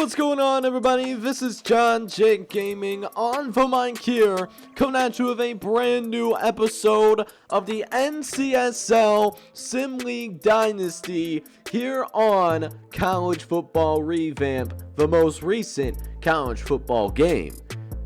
What's going on, everybody? This is John Jake Gaming on the mic here, coming at you with a brand new episode of the NCSL Sim League Dynasty here on College Football Revamp, the most recent college football game.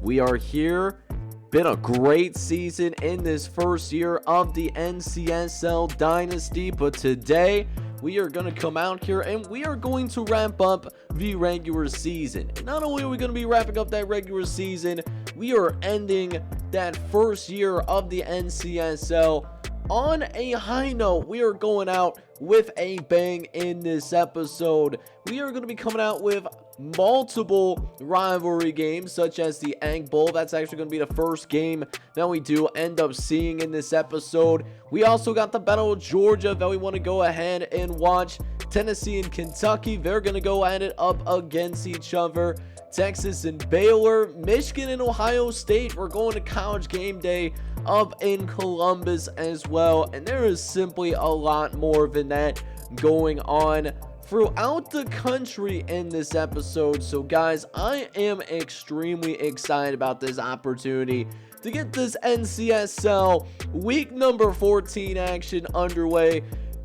We are here. Been a great season in this first year of the NCSL Dynasty, but today we are going to come out here and we are going to wrap up the regular season. And not only are we going to be wrapping up that regular season, we are ending that first year of the NCSL on a high note. We are going out with a bang in this episode. We are going to be coming out with multiple rivalry games such as the Egg Bowl. That's actually going to be the first game that we do end up seeing in this episode. We also got the Battle of Georgia that we want to go ahead and watch. Tennessee and Kentucky, they're going to go at it up against each other. Texas and Baylor, Michigan and Ohio State, we're going to College Game Day up in Columbus as well. And there is simply a lot more than that going on throughout the country in this episode. So guys, I am extremely excited about this opportunity to get this NCSL week number 14 action underway,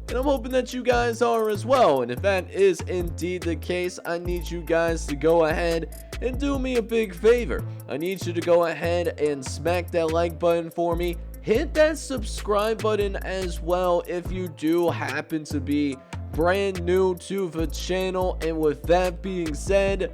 and I'm hoping that you guys are as well. And if that is indeed the case, I need you guys to go ahead and do me a big favor. I need you to go ahead and smack that like button for me. Hit that subscribe button as well if you do happen to be brand new to the channel. And with that being said,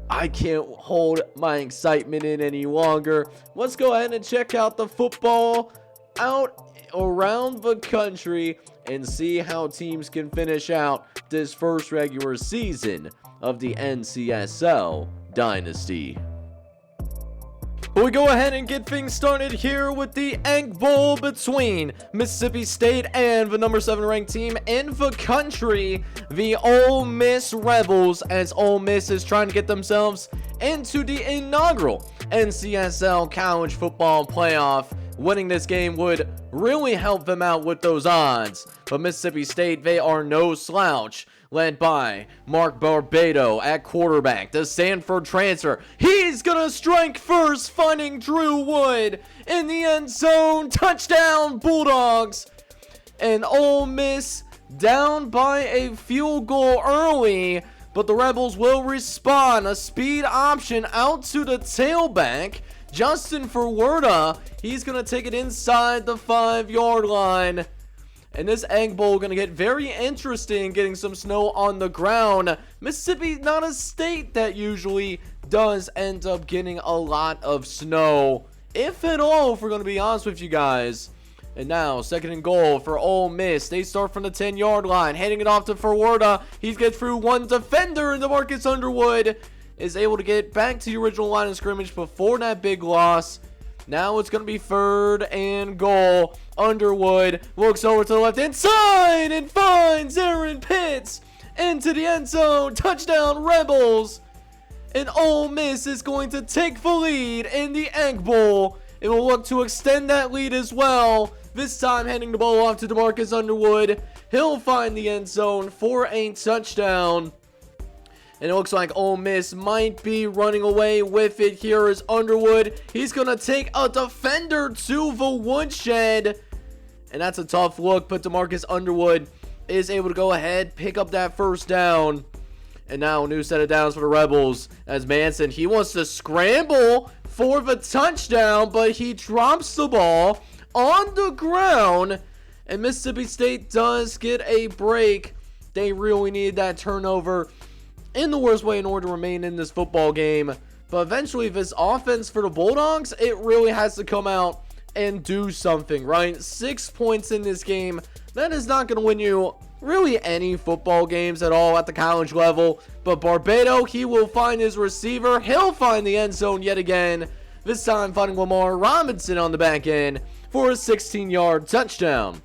I can't hold my excitement in any longer. Let's go ahead and check out the football out around the country and see how teams can finish out this first regular season of the NCSL Dynasty. We go ahead and get things started here with the Egg Bowl between Mississippi State and the number 7 ranked team in the country, the Ole Miss Rebels, as Ole Miss is trying to get themselves into the inaugural NCSL College Football Playoff. Winning this game would really help them out with those odds, but Mississippi State, they are no slouch. Led by Mark Barbado at quarterback, the Stanford transfer. He's gonna strike first, finding Drew Wood in the end zone. Touchdown, Bulldogs. And Ole Miss down by a field goal early, but the Rebels will respond. A speed option out to the tailback, Justin Ferwerda. He's gonna take it inside the 5-yard line. And this Egg Bowl going to get very interesting, getting some snow on the ground. Mississippi, not a state that usually does end up getting a lot of snow, if at all, if we're going to be honest with you guys. And now, second and goal for Ole Miss. They start from the 10-yard line, handing it off to Ferwerda. He gets through one defender, and DeMarcus Underwood is able to get back to the original line of scrimmage before that big loss. Now it's going to be third and goal. Underwood looks over to the left-hand side and finds Aaron Pitts into the end zone. Touchdown, Rebels. And Ole Miss is going to take the lead in the Egg Bowl. It will look to extend that lead as well. This time handing the ball off to DeMarcus Underwood. He'll find the end zone for a touchdown. And it looks like Ole Miss might be running away with it. Here is Underwood. He's going to take a defender to the woodshed. And that's a tough look, but DeMarcus Underwood is able to go ahead, pick up that first down. And now a new set of downs for the Rebels as Manson, he wants to scramble for the touchdown, but he drops the ball on the ground. And Mississippi State does get a break. They really needed that turnover in the worst way in order to remain in this football game. But eventually this offense for the Bulldogs, it really has to come out and do something, right? 6 points in this game, that is not going to win you really any football games at all at the college level. But Barbado, he will find his receiver. He'll find the end zone yet again, this time finding Lamar Robinson on the back end for a 16-yard touchdown.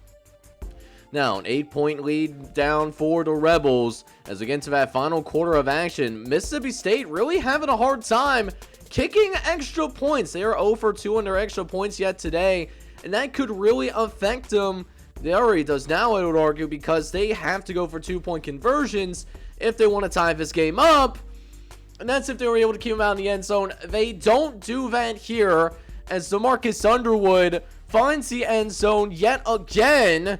Now, an 8-point lead down for the Rebels as we get into that final quarter of action. Mississippi State really having a hard time kicking extra points. They are 0 for 2 on their extra points yet today, and that could really affect them. It already does now, I would argue, because they have to go for 2-point conversions if they want to tie this game up. and that's if they were able to keep him out in the end zone. They don't do that here, as DeMarcus Underwood finds the end zone yet again.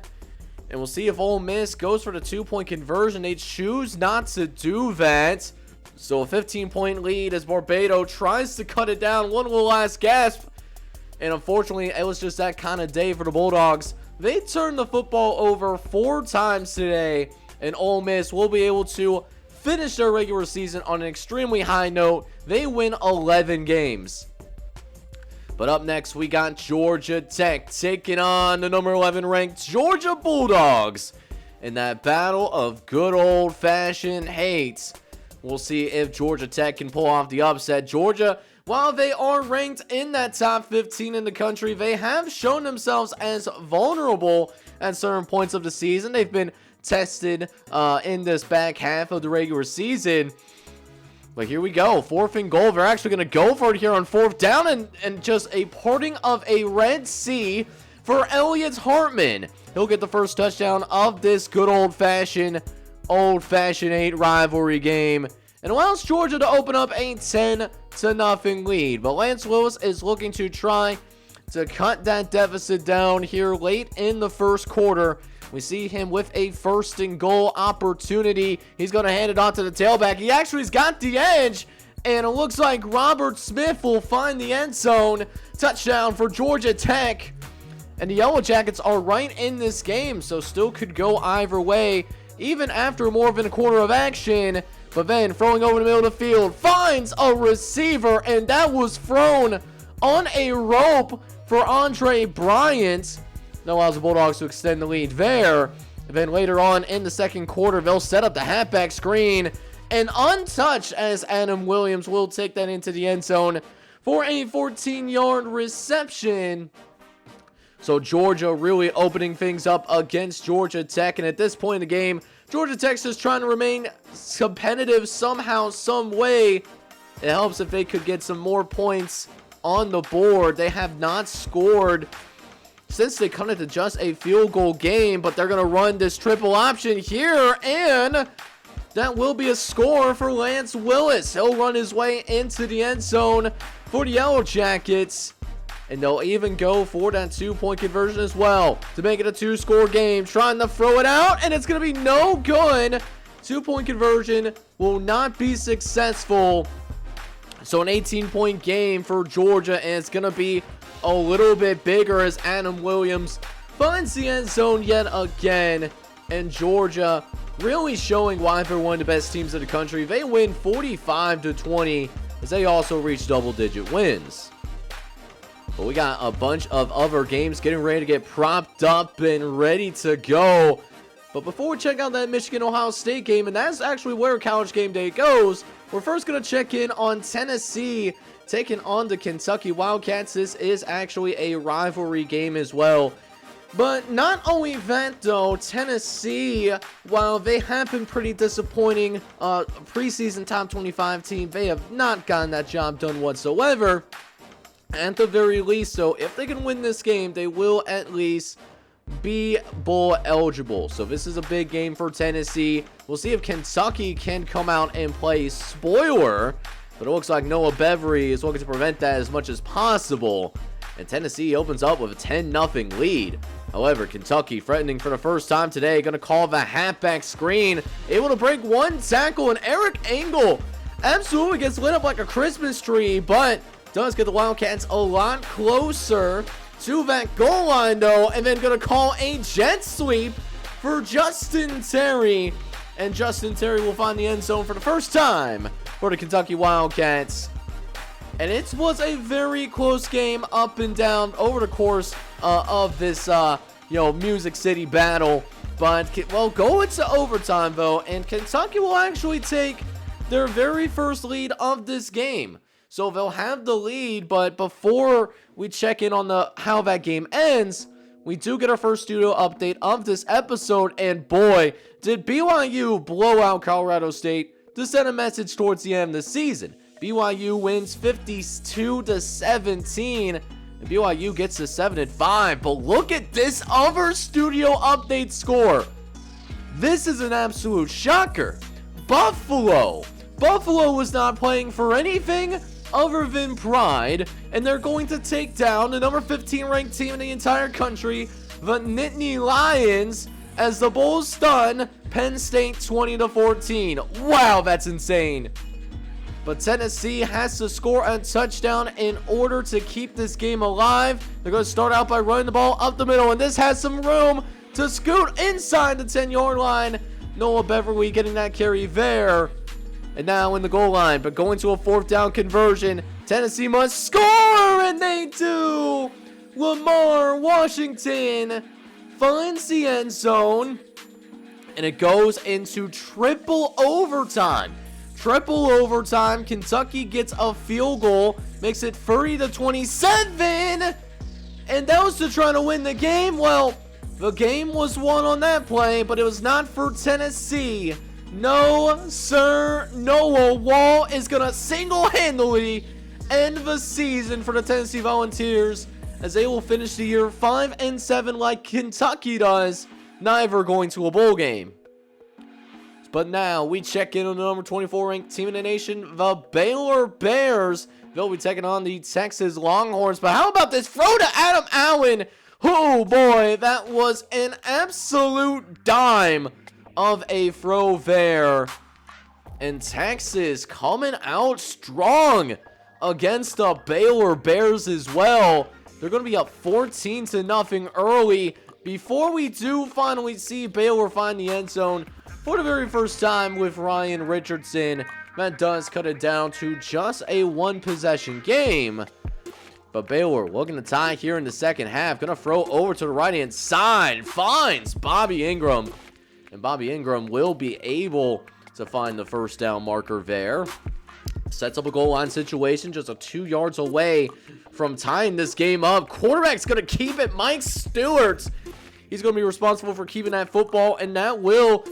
And we'll see if Ole Miss goes for the 2-point conversion. They choose not to do that. So a 15-point lead as Barbado tries to cut it down. One little last gasp. And unfortunately, it was just that kind of day for the Bulldogs. They turned the football over 4 times today. And Ole Miss will be able to finish their regular season on an extremely high note. They win 11 games. But up next, we got Georgia Tech taking on the number 11 ranked Georgia Bulldogs in that battle of good old-fashioned hate. We'll see if Georgia Tech can pull off the upset. Georgia, while they are ranked in that top 15 in the country, they have shown themselves as vulnerable at certain points of the season. They've been tested in this back half of the regular season. But here we go, 4th and goal. They're actually going to go for it here on 4th down, and just a parting of a Red Sea for Elliott Hartman. He'll get the first touchdown of this good old-fashioned 8 rivalry game, and allows Georgia to open up a 10-0 lead. But Lance Lewis is looking to try to cut that deficit down here late in the first quarter. We see him with a 1st and goal opportunity. He's going to hand it off to the tailback. He actually's got the edge, and it looks like Robert Smith will find the end zone. Touchdown for Georgia Tech. And the Yellow Jackets are right in this game, so still could go either way, even after more than a quarter of action. But then throwing over the middle of the field, finds a receiver, and that was thrown on a rope for Andre Bryant. That allows the Bulldogs to extend the lead there. And then later on in the second quarter, they'll set up the halfback screen, and untouched as Adam Williams will take that into the end zone for a 14-yard reception. So Georgia really opening things up against Georgia Tech. And at this point in the game, Georgia Tech's just trying to remain competitive somehow, some way. It helps if they could get some more points on the board. They have not scored since they cut it to just a field goal game, but they're going to run this triple option here, and that will be a score for Lance Willis. He'll run his way into the end zone for the Yellow Jackets, and they'll even go for that 2-point conversion as well to make it a 2-score game. Trying to throw it out, and it's going to be no good. 2-point conversion will not be successful. So an 18-point game for Georgia, and it's going to be a little bit bigger as Adam Williams finds the end zone yet again. And Georgia really showing why they're one of the best teams in the country. They win 45-20 as they also reach double-digit wins. But we got a bunch of other games getting ready to get propped up and ready to go. But before we check out that Michigan-Ohio State game, and that's actually where College Game Day goes, we're first going to check in on Tennessee taking on the Kentucky Wildcats. This is actually a rivalry game as well. But not only that though, Tennessee, while they have been pretty disappointing preseason top 25 team, they have not gotten that job done whatsoever. At the very least, so if they can win this game, they will at least be bowl eligible. So this is a big game for Tennessee. We'll see if Kentucky can come out and play spoiler, but it looks like Noah Bevery is looking to prevent that as much as possible. And Tennessee opens up with a 10-0 lead. However, Kentucky threatening for the first time today, going to call the halfback screen. Able to break one tackle, and Eric Engel absolutely gets lit up like a Christmas tree, but does get the Wildcats a lot closer to that goal line though, and then going to call a jet sweep for Justin Terry. And Justin Terry will find the end zone for the first time for the Kentucky Wildcats. And it was a very close game up and down over the course of this, Music City battle. But, well, go into overtime, though, and Kentucky will actually take their very first lead of this game. So they'll have the lead, but before we check in on how that game ends, we do get our first studio update of this episode, and boy, did BYU blow out Colorado State to send a message towards the end of the season. BYU wins 52-17, and BYU gets to 7-5. But look at this other studio update score. This is an absolute shocker. Buffalo Buffalo was not playing for anything other than pride, and they're going to take down the number 15 ranked team in the entire country, the Nittany Lions, as the Bulls stun Penn State 20-14. Wow, that's insane. But Tennessee has to score a touchdown in order to keep this game alive. They're going to start out by running the ball up the middle, and this has some room to scoot inside the 10-yard line. Noah Beverly getting that carry there. And now in the goal line, but going to a 4th down conversion. Tennessee must score, and they do. Lamar Washington finds the end zone, and it goes into triple overtime. Triple overtime. Kentucky gets a field goal, makes it 30-27, and that was to try to win the game. Well, the game was won on that play, but it was not for Tennessee. No, sir. Noah Wall is going to single-handedly end the season for the Tennessee Volunteers, as they will finish the year 5-7 like Kentucky does, neither going to a bowl game. But now we check in on the number 24 ranked team in the nation, the Baylor Bears. They'll be taking on the Texas Longhorns. But how about this throw to Adam Allen? Oh boy, that was an absolute dime of a throw there. And Texas coming out strong against the Baylor Bears as well. They're going to be up 14-0 early before we do finally see Baylor find the end zone for the very first time with Ryan Richardson. That does cut it down to just a 1-possession game. But Baylor looking to tie here in the second half. Going to throw over to the right-hand side. Finds Bobby Ingram. And Bobby Ingram will be able to find the first down marker there. Sets up a goal line situation just 2 yards away from tying this game up. Quarterback's going to keep it. Mike Stewart. He's going to be responsible for keeping that football, and that will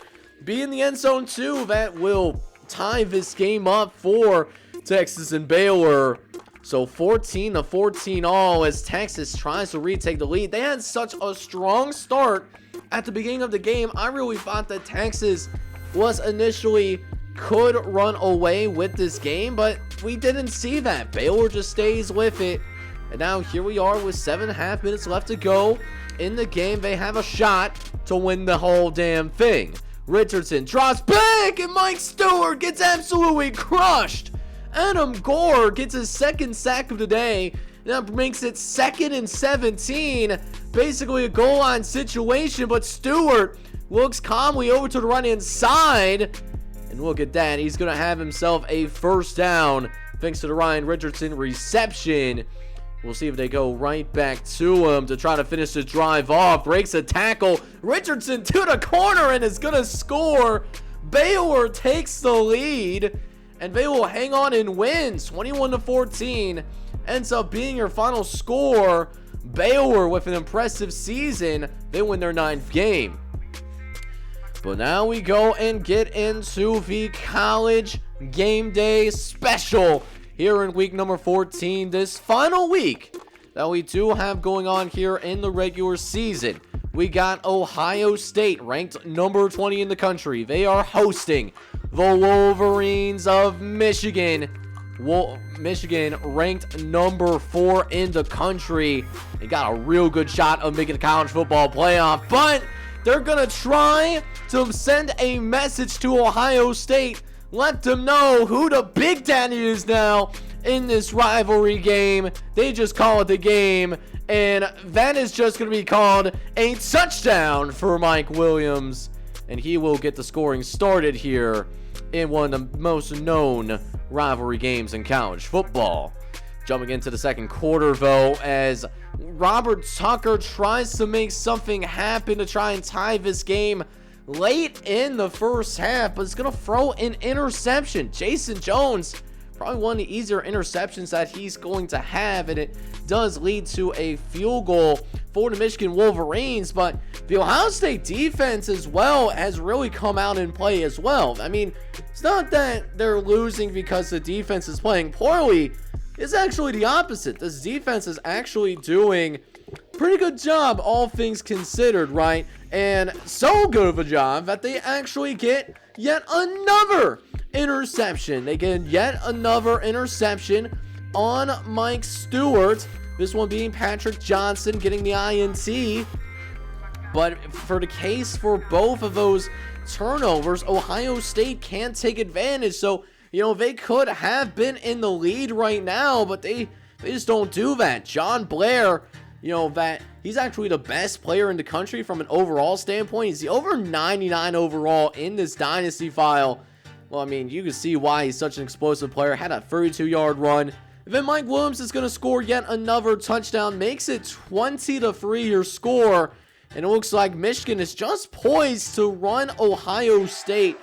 be in the end zone too. That will tie this game up for Texas and Baylor. So 14-14 all as Texas tries to retake the lead. They had such a strong start at the beginning of the game. I really thought that Texas was initially could run away with this game, but we didn't see that. Baylor just stays with it. And now here we are with 7.5 minutes left to go in the game. They have a shot to win the whole damn thing. Richardson drops back, and Mike Stewart gets absolutely crushed. Adam Gore gets his 2nd sack of the day. That makes it 2nd and 17. Basically a goal line situation, but Stewart looks calmly over to the right-hand side. And look at that. He's going to have himself a first down thanks to the Ryan Richardson reception. We'll see if they go right back to him to try to finish the drive off. Breaks a tackle. Richardson to the corner and is going to score. Baylor takes the lead, and they will hang on and win 21-14. Ends up being your final score. Baylor with an impressive season. They win their 9th game. But now we go and get into the college game day special here in week number 14. This final week that we do have going on here in the regular season. We got Ohio State ranked number 20 in the country. They are hosting the Wolverines of Michigan. Michigan ranked number 4 in the country. They got a real good shot of making the college football playoff, but they're going to try to send a message to Ohio State. Let them know who the big daddy is now in this rivalry game. They just call it the game, and that is just going to be called a touchdown for Mike Williams. And he will get the scoring started here in one of the most known rivalry games in college football. Jumping into the second quarter, though, as Robert Tucker tries to make something happen to try and tie this game late in the first half, but it's going to throw an interception. Jason Jones, probably one of the easier interceptions that he's going to have, and it does lead to a field goal for the Michigan Wolverines. But the Ohio State defense as well has really come out in play as well. I mean, it's not that they're losing because the defense is playing poorly. It's actually the opposite. This defense is actually doing a pretty good job, all things considered, right? And so good of a job that they actually get yet another interception. They get yet another interception on Mike Stewart. This one being Patrick Johnson getting the INT. But for the case for both of those turnovers, Ohio State can't take advantage. So, they could have been in the lead right now, but they just don't do that. John Blair, that he's actually the best player in the country from an overall standpoint. He's the over 99 overall in this Dynasty file. Well, I mean, you can see why he's such an explosive player. Had a 32-yard run. Then Mike Williams is going to score yet another touchdown. Makes it 20-3 your score. And it looks like Michigan is just poised to run Ohio State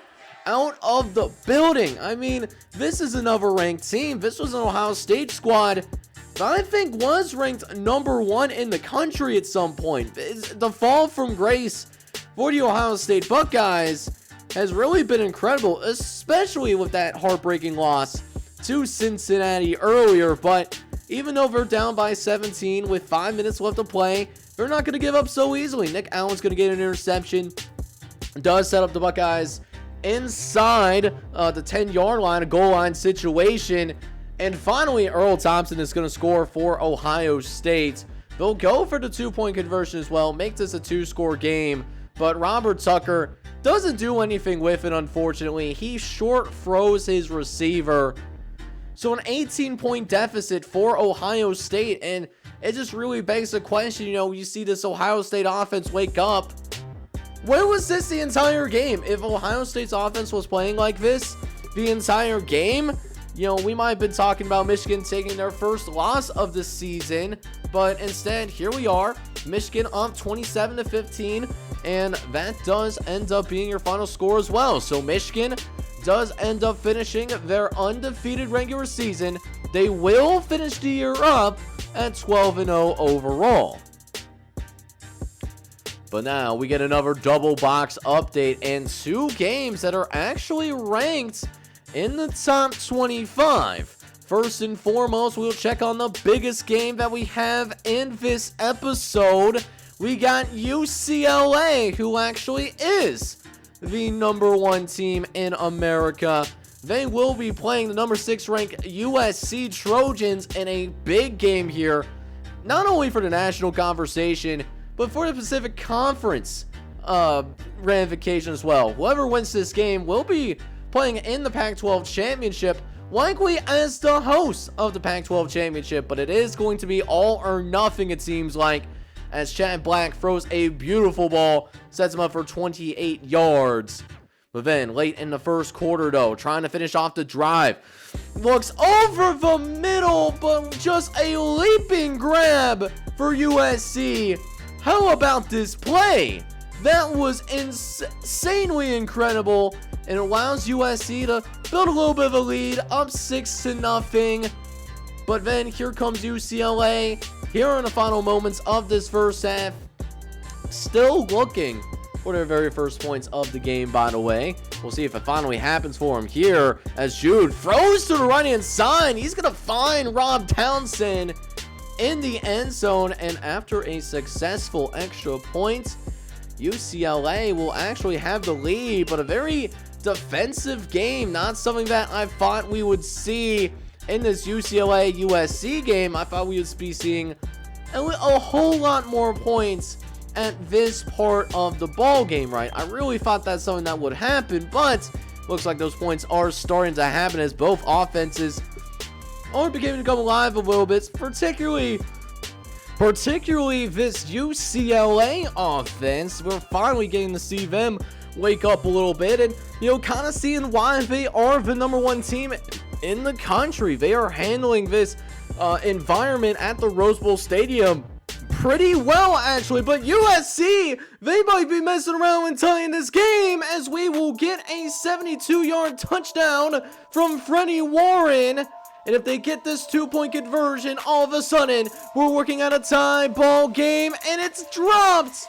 out of the building. I mean, this is another ranked team. This was an Ohio State squad that I think was ranked number 1 in the country at some point. The fall from grace for the Ohio State Buckeyes has really been incredible, especially with that heartbreaking loss to Cincinnati earlier. But even though they're down by 17 with 5 minutes left to play, they're not going to give up so easily. Nick Allen's going to get an interception. Does set up the Buckeyes inside the 10-yard line, a goal line situation. And finally, Earl Thompson is going to score for Ohio State. They'll go for the 2-point conversion as well, make this a 2-score game. But Robert Tucker doesn't do anything with it, unfortunately. He short throws his receiver. So an 18-point deficit for Ohio State, and it just really begs the question, you see this Ohio State offense wake up. Where was this the entire game? If Ohio State's offense was playing like this the entire game, we might have been talking about Michigan taking their first loss of the season, but instead, here we are, Michigan up 27-15, and that does end up being your final score as well. So Michigan does end up finishing their undefeated regular season. They will finish the year up at 12-0 overall. But now we get another double box update and 2 games that are actually ranked in the top 25. First and foremost, we'll check on the biggest game that we have in this episode. We got UCLA, who actually is the number 1 team in America. They will be playing the number 6 ranked USC Trojans in a big game here, not only for the national conversation, but for the Pacific Conference ramification as well. Whoever wins this game will be playing in the Pac-12 Championship, likely as the host of the Pac-12 Championship, but it is going to be all or nothing, it seems like, as Chad Black throws a beautiful ball, sets him up for 28 yards. But then, late in the first quarter, though, trying to finish off the drive, looks over the middle, but just a leaping grab for USC. How about this play? That was insanely incredible, and allows USC to build a little bit of a lead, up 6-0. But then here comes UCLA. Here are the final moments of this first half. Still looking for their very first points of the game, by the way. We'll see if it finally happens for him here as Jude throws to the right-hand side. He's going to find Rob Townsend in the end zone. And after a successful extra point, UCLA will actually have the lead, but a very defensive game. Not something that I thought we would see in this UCLA-USC game. I thought we would be seeing a whole lot more points at this part of the ball game, right? I really thought that's something that would happen, but looks like those points are starting to happen as both offenses are beginning to come alive a little bit, particularly this UCLA offense. We're finally getting to see them wake up a little bit and, kind of seeing why they are the number 1 team in the country. They are handling this environment at the Rose Bowl Stadium pretty well, actually. But USC, they might be messing around and tying this game, as we will get a 72-yard touchdown from Freddie Warren. And if they get this 2-point conversion, all of a sudden, we're working at a tie ball game, and it's dropped.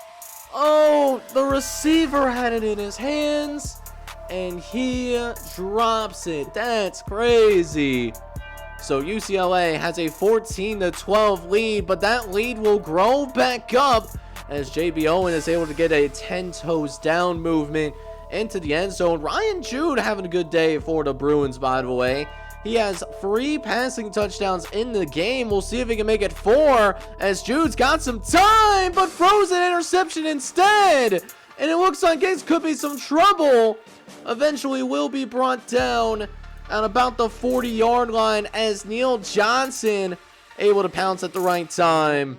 Oh, the receiver had it in his hands, and he drops it. That's crazy. So UCLA has a 14-12 lead, but that lead will grow back up as JB Owen is able to get a 10 toes down movement into the end zone. Ryan Jude having a good day for the Bruins, by the way. He has 3 passing touchdowns in the game. We'll see if he can make it 4 as Jude's got some time, but throws an interception instead. And it looks like it could be some trouble. Eventually will be brought down at about the 40-yard line as Neil Johnson able to pounce at the right time.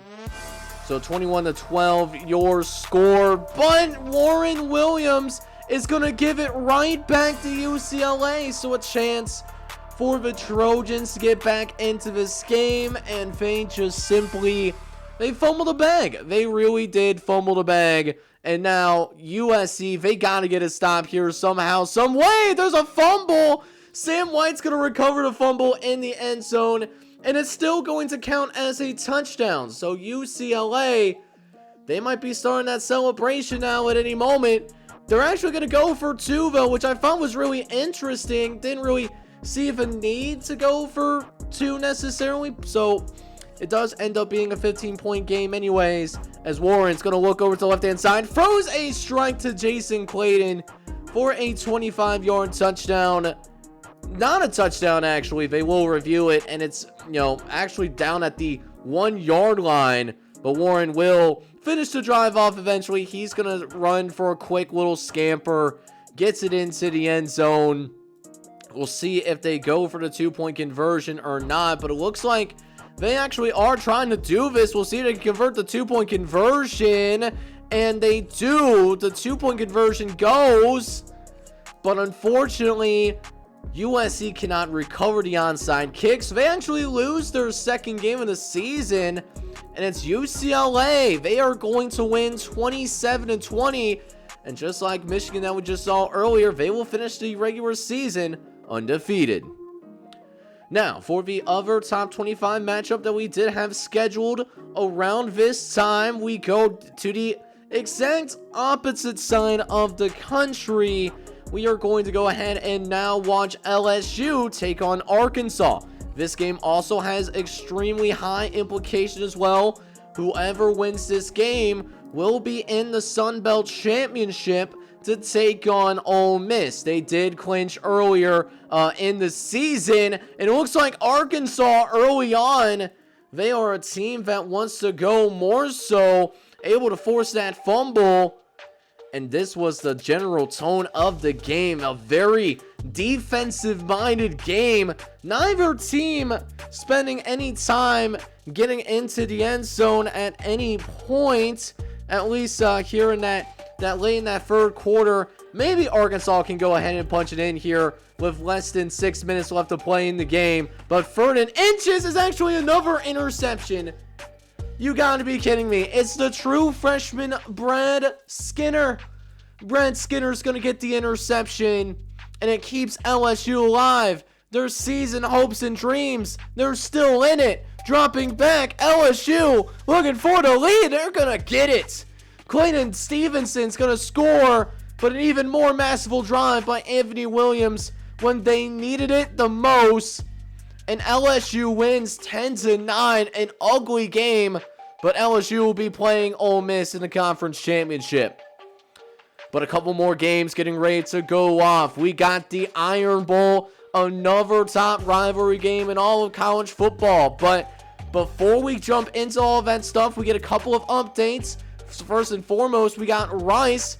So 21-12 your score, but Warren Williams is going to give it right back to UCLA. So a chance for the Trojans to get back into this game, and they fumbled the bag. They really did fumble the bag. And now USC, they got to get a stop here somehow, some way. There's a fumble. Sam White's going to recover the fumble in the end zone, and it's still going to count as a touchdown. So UCLA, they might be starting that celebration now at any moment. They're actually going to go for 2, though, which I thought was really interesting. Didn't really see if a need to go for 2 necessarily. So it does end up being a 15-point game anyways, as Warren's going to look over to the left-hand side, throws a strike to Jason Clayton for a 25-yard touchdown. Not a touchdown, actually. They will review it, and it's, actually down at the 1-yard line. But Warren will finish the drive off eventually. He's going to run for a quick little scamper, gets it into the end zone. We'll see if they go for the 2-point conversion or not, but it looks like they actually are trying to do this. We'll see if they can convert the 2-point conversion, and they do. The 2-point conversion goes, but unfortunately, USC cannot recover the onside kick, so they actually lose their second game of the season, and it's UCLA. They are going to win 27-20, and just like Michigan that we just saw earlier, they will finish the regular season undefeated. Now, for the other top 25 matchup that we did have scheduled around this time, we go to the exact opposite side of the country. We are going to go ahead and now watch LSU take on Arkansas. This game also has extremely high implications as well. Whoever wins this game will be in the Sun Belt Championship to take on Ole Miss. They did clinch earlier in the season, and it looks like Arkansas early on, they are a team that wants to go more so, able to force that fumble, and this was the general tone of the game. A very defensive-minded game. Neither team spending any time getting into the end zone at any point, at least here in that late in that third quarter. Maybe Arkansas can go ahead and punch it in here with less than 6 minutes left to play in the game. But 3rd and inches is actually another interception. You gotta be kidding me. It's the true freshman Brad Skinner. Brad Skinner's gonna get the interception, and it keeps LSU alive. Their season hopes and dreams, they're still in it. Dropping back, LSU looking for the lead. They're gonna get it. Clayton Stevenson's going to score, but an even more masterful drive by Anthony Williams when they needed it the most. And LSU wins 10-9, an ugly game, but LSU will be playing Ole Miss in the conference championship. But a couple more games getting ready to go off. We got the Iron Bowl, another top rivalry game in all of college football. But before we jump into all of that stuff, we get a couple of updates. First and foremost, we got Rice.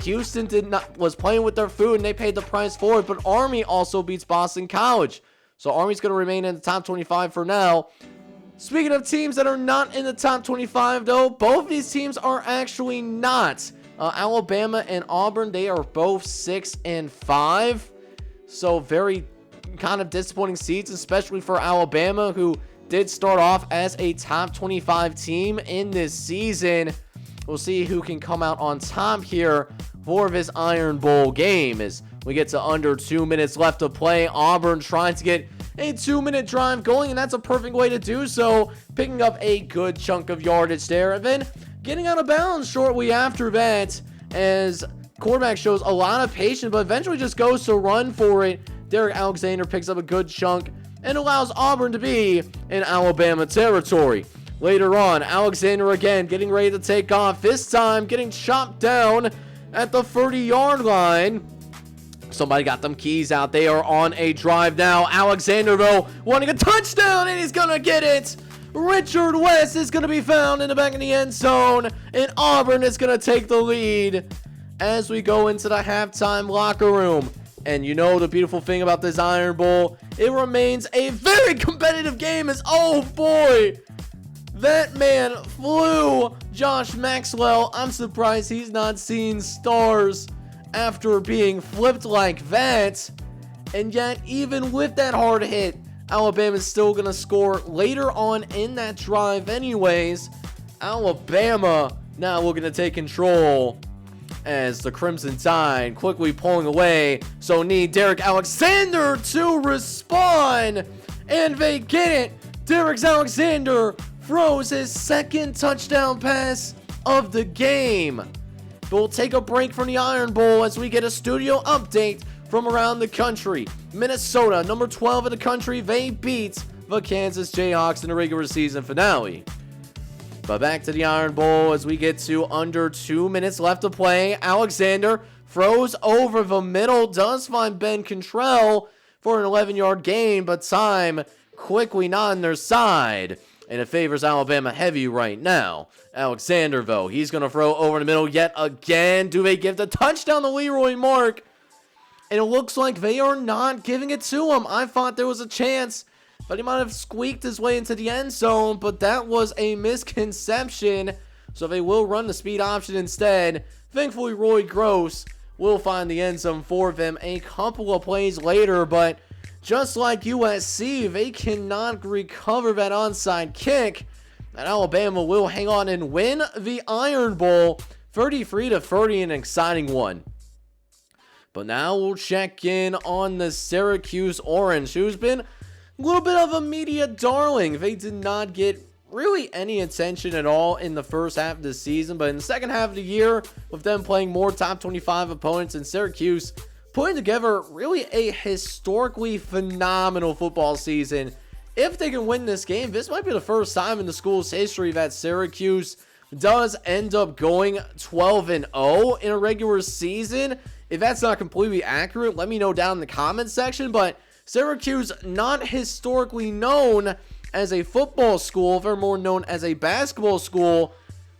Houston was playing with their food, and they paid the price for it. But Army also beats Boston College. So Army's going to remain in the top 25 for now. Speaking of teams that are not in the top 25, though, both of these teams are actually not. Alabama and Auburn, they are both 6-5. So very kind of disappointing seeds, especially for Alabama, who did start off as a top 25 team in this season. We'll see who can come out on top here for this Iron Bowl game as we get to under 2 minutes left to play. Auburn trying to get a 2-minute drive going, and that's a perfect way to do so, picking up a good chunk of yardage there, and then getting out of bounds shortly after that as quarterback shows a lot of patience, but eventually just goes to run for it. Derek Alexander picks up a good chunk and allows Auburn to be in Alabama territory. Later on, Alexander again getting ready to take off, this time getting chopped down at the 30-yard line. Somebody got them keys out. They are on a drive now. Alexander, though, wanting a touchdown, and he's going to get it. Richard West is going to be found in the back of the end zone, and Auburn is going to take the lead as we go into the halftime locker room. And you know the beautiful thing about this Iron Bowl, it remains a very competitive game as, oh boy, that man flew. Josh Maxwell, I'm surprised he's not seeing stars after being flipped like that. And yet, even with that hard hit, Alabama's still going to score later on in that drive anyways. Alabama now looking to take control as the Crimson Tide quickly pulling away. So need Derek Alexander to respond. And they get it. Derek Alexander throws his second touchdown pass of the game. We'll take a break from the Iron Bowl as we get a studio update from around the country. Minnesota, number 12 in the country, they beat the Kansas Jayhawks in the regular season finale. But back to the Iron Bowl as we get to under 2 minutes left to play. Alexander throws over the middle, does find Ben Cantrell for an 11-yard gain, but time quickly not on their side. And it favors Alabama heavy right now. Alexander, though, he's going to throw over the middle yet again. Do they give the touchdown to Leroy Mark? And it looks like they are not giving it to him. I thought there was a chance, but he might have squeaked his way into the end zone. But that was a misconception. So they will run the speed option instead. Thankfully, Roy Gross will find the end zone for them a couple of plays later. But just like USC, they cannot recover that onside kick. And Alabama will hang on and win the Iron Bowl 33-30, an exciting one. But now we'll check in on the Syracuse Orange, who's been a little bit of a media darling. They did not get really any attention at all in the first half of the season, but in the second half of the year, with them playing more top 25 opponents in Syracuse, putting together really a historically phenomenal football season. If they can win this game, this might be the first time in the school's history that Syracuse does end up going 12-0 in a regular season. If that's not completely accurate, let me know down in the comments section. But Syracuse, not historically known as a football school, they're more known as a basketball school.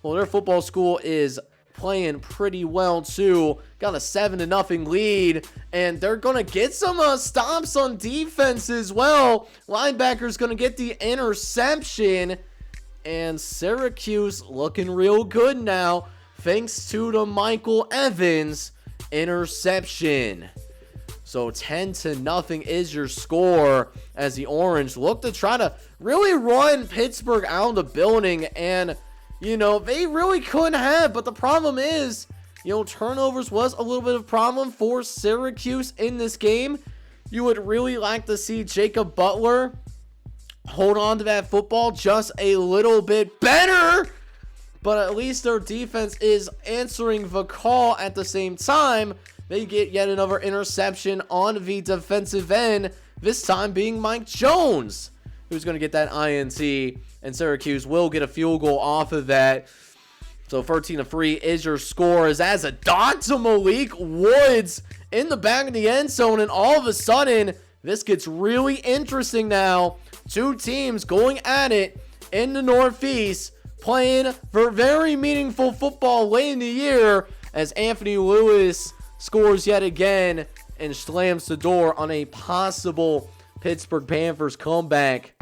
Well, their football school is playing pretty well too. Got a 7-0 lead, and they're gonna get some stops on defense as well. Linebacker's gonna get the interception, and Syracuse looking real good now thanks to the Michael Evans interception. So 10-0 is your score as the Orange look to try to really run Pittsburgh out of the building. And you know, they really couldn't have, but the problem is, you know, turnovers was a little bit of a problem for Syracuse in this game. You would really like to see Jacob Butler hold on to that football just a little bit better, but at least their defense is answering the call at the same time. They get yet another interception on the defensive end, this time being Mike Jones, who's going to get that INT, and Syracuse will get a field goal off of that. So 13-3 is your score, as a dot to Malik Woods in the back of the end zone, and all of a sudden, this gets really interesting now. Two teams going at it in the Northeast, playing for very meaningful football late in the year, as Anthony Lewis scores yet again and slams the door on a possible Pittsburgh Panthers comeback.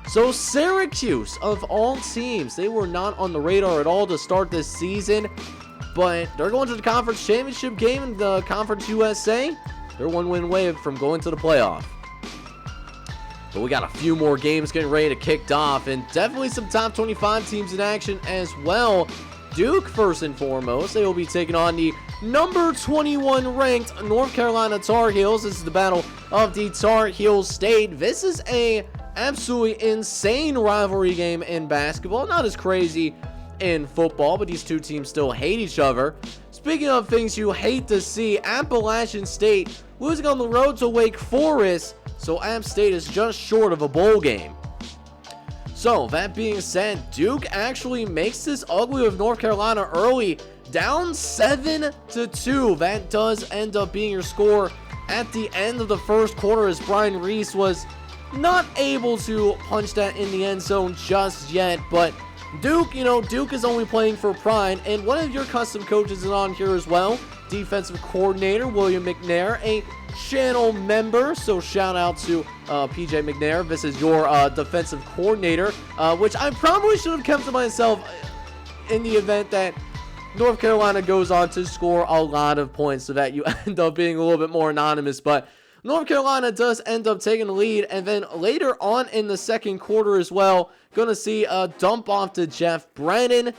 So Syracuse, of all teams, they were not on the radar at all to start this season, but they're going to the conference championship game in the Conference USA. They're one win away from going to the playoff. But we got a few more games getting ready to kick off, and definitely some top 25 teams in action as well. Duke, first and foremost, they will be taking on the number 21 ranked North Carolina Tar Heels. This is the battle of the Tar Heel State. This is a absolutely insane rivalry game in basketball. Not as crazy in football, but these two teams still hate each other. Speaking of things you hate to see, Appalachian State losing on the road to Wake Forest, so App State is just short of a bowl game. So, that being said, Duke actually makes this ugly with North Carolina early, down 7-2. That does end up being your score at the end of the first quarter, as Brian Reese was not able to punch that in the end zone just yet. But Duke, Duke is only playing for pride, and one of your custom coaches is on here as well. Defensive coordinator William McNair, a channel member, so shout out to PJ McNair. This is your defensive coordinator, which I probably should have kept to myself in the event that North Carolina goes on to score a lot of points, so that you end up being a little bit more anonymous. But North Carolina does end up taking the lead, and then later on in the second quarter as well, gonna see a dump off to Jeff Brennan.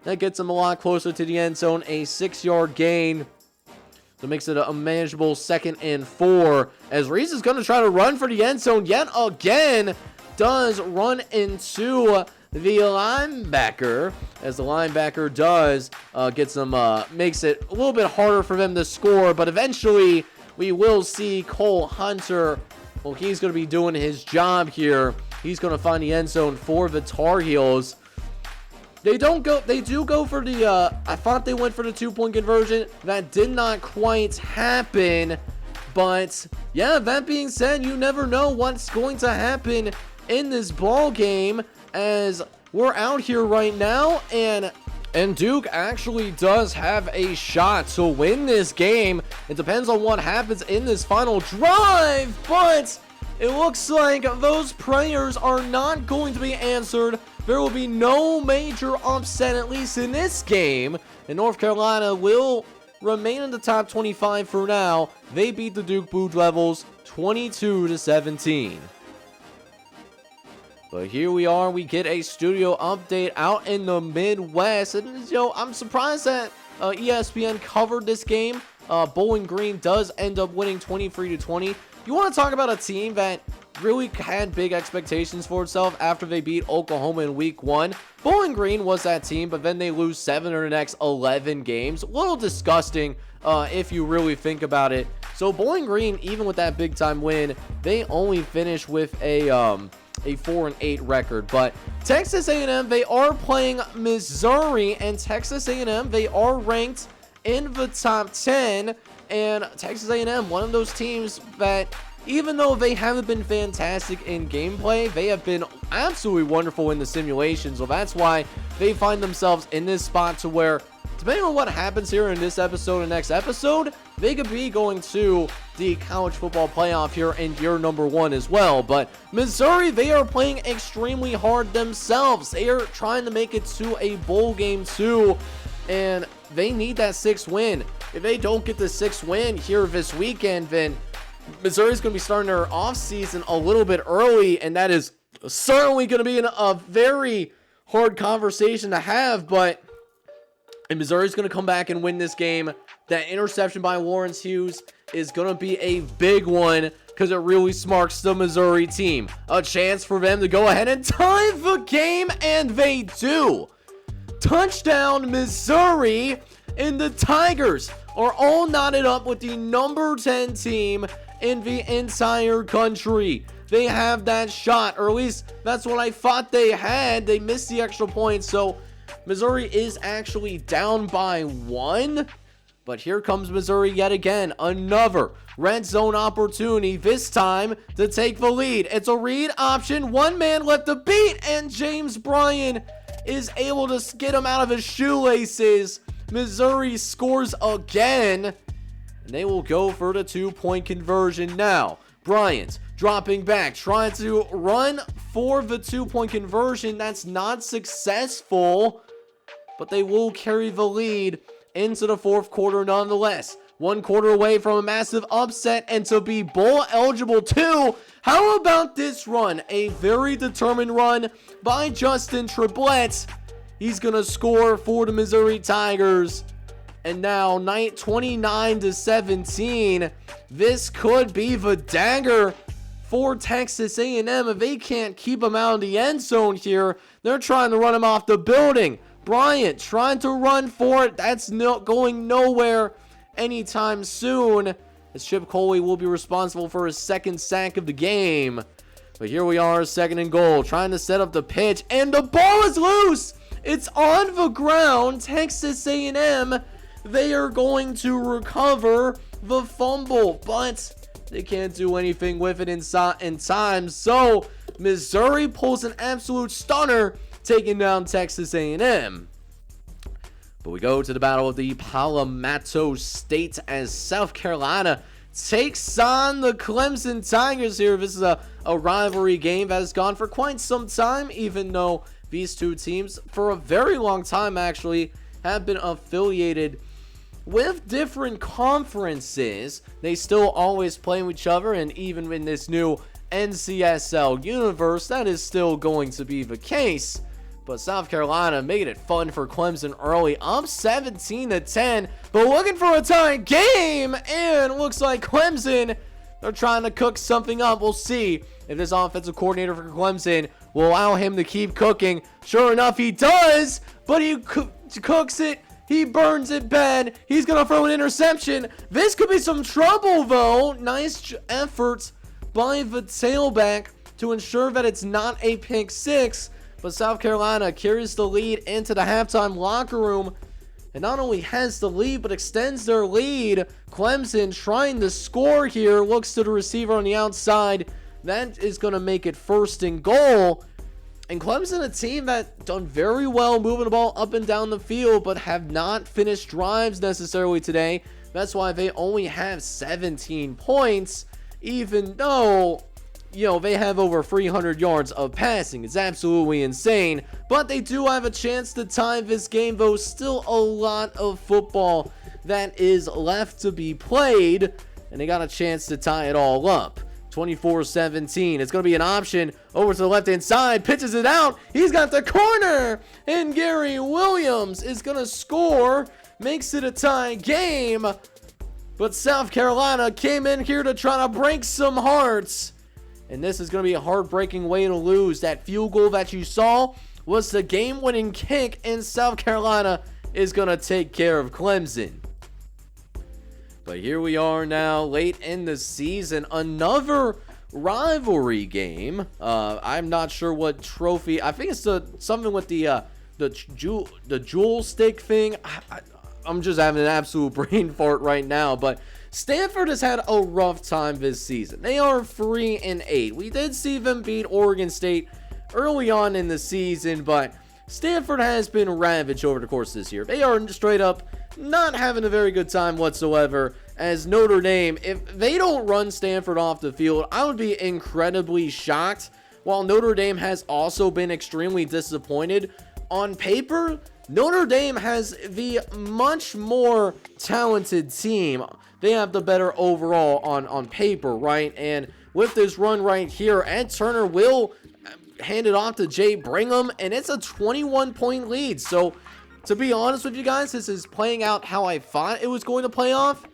That gets him a lot closer to the end zone, a 6-yard gain. So it makes it a manageable 2nd and 4, as Reese is gonna try to run for the end zone yet again. Does run into the linebacker, as the linebacker does get some, makes it a little bit harder for them to score, but eventually we will see Cole Hunter. Well, he's going to be doing his job here. He's going to find the end zone for the Tar Heels. They do go for the, I thought they went for the 2-point conversion. That did not quite happen. But yeah, that being said, you never know what's going to happen in this ball game, as we're out here right now, and Duke actually does have a shot to win this game. It depends on what happens in this final drive, but it looks like those prayers are not going to be answered. There will be no major upset, at least in this game, and North Carolina will remain in the top 25 for now. They beat the Duke Blue Devils 22-17. But here we are, we get a studio update out in the Midwest, and I'm surprised that ESPN covered this game. Bowling Green does end up winning 23-20. You want to talk about a team that really had big expectations for itself after they beat Oklahoma in week 1. Bowling Green was that team, but then they lose 7 of the next 11 games. A little disgusting if you really think about it. So Bowling Green, even with that big time win, they only finished with a 4-8 record. But Texas A&M, they are playing Missouri, and Texas A&M, they are ranked in the top 10. And Texas A&M, one of those teams that, even though they haven't been fantastic in gameplay, they have been absolutely wonderful in the simulation. So that's why they find themselves in this spot to where, depending on what happens here in this episode and next episode, they could be going to the college football playoff here in year number 1 as well. But Missouri, they are playing extremely hard themselves. They are trying to make it to a bowl game too, and they need that 6th win. If they don't get the 6th win here this weekend, then Missouri's going to be starting their offseason a little bit early, and that is certainly going to be a very hard conversation to have. But Missouri's going to come back and win this game. That interception by Lawrence Hughes is going to be a big one, because it really smarts the Missouri team. A chance for them to go ahead and tie the game, and they do. Touchdown Missouri, and the Tigers are all knotted up with the number 10 team in the entire country. They have that shot, or at least that's what I thought they had. They missed the extra point, so Missouri is actually down by 1. But here comes Missouri yet again. Another red zone opportunity, this time to take the lead. It's a read option. One man left to beat, and James Bryan is able to get him out of his shoelaces. Missouri scores again, and they will go for the 2-point conversion now. Bryant dropping back, trying to run for the 2-point conversion. That's not successful, but they will carry the lead into the 4th quarter nonetheless. 1 quarter away from a massive upset and to be bowl eligible too. How about this run? A very determined run by Justin Triplett. He's going to score for the Missouri Tigers. And now 29-17. This could be the dagger for Texas A&M. If they can't keep him out of the end zone here, they're trying to run him off the building. Bryant trying to run for it. That's not going nowhere anytime soon, as Chip Coley will be responsible for his 2nd sack of the game. But here we are, 2nd and goal, trying to set up the pitch, and the ball is loose, It's on the ground. Texas A&M, they are going to recover the fumble, but they can't do anything with it in time. So Missouri pulls an absolute stunner, taking down Texas A&M. But we go to the battle of the Palmetto State as South Carolina takes on the Clemson Tigers here. This is a rivalry game that has gone for quite some time, even though these two teams, for a very long time actually, have been affiliated with different conferences. They still always play with each other, and even in this new NCSL universe, that is still going to be the case. But South Carolina making it fun for Clemson early, up 17-10, but looking for a tie game, and looks like Clemson, they're trying to cook something up. We'll see if this offensive coordinator for Clemson will allow him to keep cooking. Sure enough, he does, but he cooks it. He burns it bad. He's going to throw an interception. This could be some trouble, though. Nice effort by the tailback to ensure that it's not a pick six. But South Carolina carries the lead into the halftime locker room, and not only has the lead, but extends their lead. Clemson trying to score here, looks to the receiver on the outside. That is going to make it 1st and goal. And Clemson, a team that done very well moving the ball up and down the field, but have not finished drives necessarily today. That's why they only have 17 points, even though, you know, they have over 300 yards of passing. It's absolutely insane. But they do have a chance to tie this game, though. Still a lot of football that is left to be played, and they got a chance to tie it all up. 24-17. It's going to be an option over to the left-hand side. Pitches it out. He's got the corner, and Gary Williams is going to score. Makes it a tie game. But South Carolina came in here to try to break some hearts. And this is going to be a heartbreaking way to lose. That field goal that you saw was the game-winning kick, and South Carolina is going to take care of Clemson. But here we are now, late in the season. Another rivalry game. I'm not sure what trophy. I think it's something with the jewel stick thing. I'm just having an absolute brain fart right now. But Stanford has had a rough time this season. They are 3-8. We did see them beat Oregon State early on in the season, but Stanford has been ravaged over the course this year. They are straight up not having a very good time whatsoever. As Notre Dame, if they don't run Stanford off the field, I would be incredibly shocked. While Notre Dame has also been extremely disappointed, on paper, Notre Dame has the much more talented team. They have the better overall on paper, right? And with this run right here, Ed Turner will hand it off to Jay Brigham, and it's a 21-point lead. So, to be honest with you guys, this is playing out how I thought it was going to play off.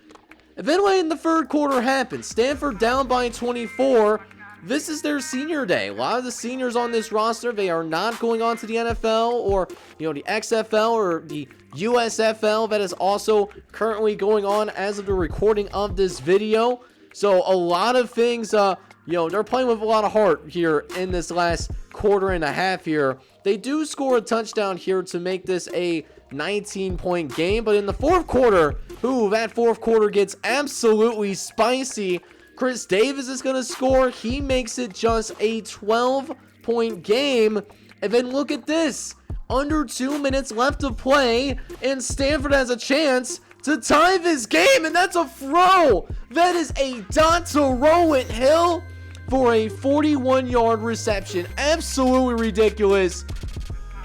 And then late in the 3rd quarter happens. Stanford down by 24. This is their senior day. A lot of the seniors on this roster, they are not going on to the NFL or, you know, the XFL or the USFL that is also currently going on as of the recording of this video. So a lot of things, you know, they're playing with a lot of heart here in this last quarter and a half here. They do score a touchdown here to make this a 19-point game, but in the 4th quarter, that 4th quarter gets absolutely spicy. Chris Davis is going to score. He makes it just a 12-point game. And then look at this. Under 2 minutes left to play, and Stanford has a chance to tie this game, and that's a throw. That is a dot to Rowan Hill for a 41-yard reception. Absolutely ridiculous.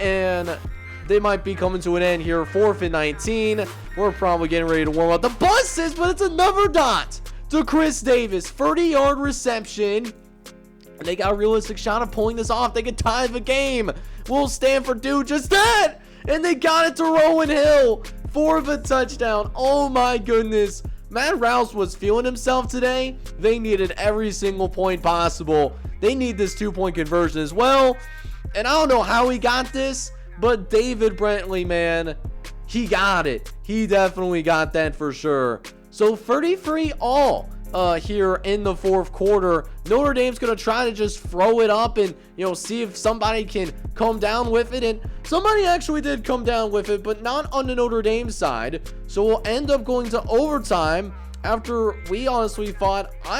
And they might be coming to an end here. 4th and 19. We're probably getting ready to warm up the buses, but it's another dot to Chris Davis. 30-yard reception. And they got a realistic shot of pulling this off. They could tie the game. Will Stanford do just that? And they got it to Rowan Hill for the touchdown. Oh my goodness. Matt Rouse was feeling himself today. They needed every single point possible. They need this 2-point conversion as well. And I don't know how he got this, but David Brentley, man, he got it. He definitely got that for sure. So 33 all. here in the fourth quarter. Notre Dame's going to try to just throw it up and, see if somebody can come down with it. And somebody actually did come down with it, but not on the Notre Dame side. So we'll end up going to overtime after we honestly I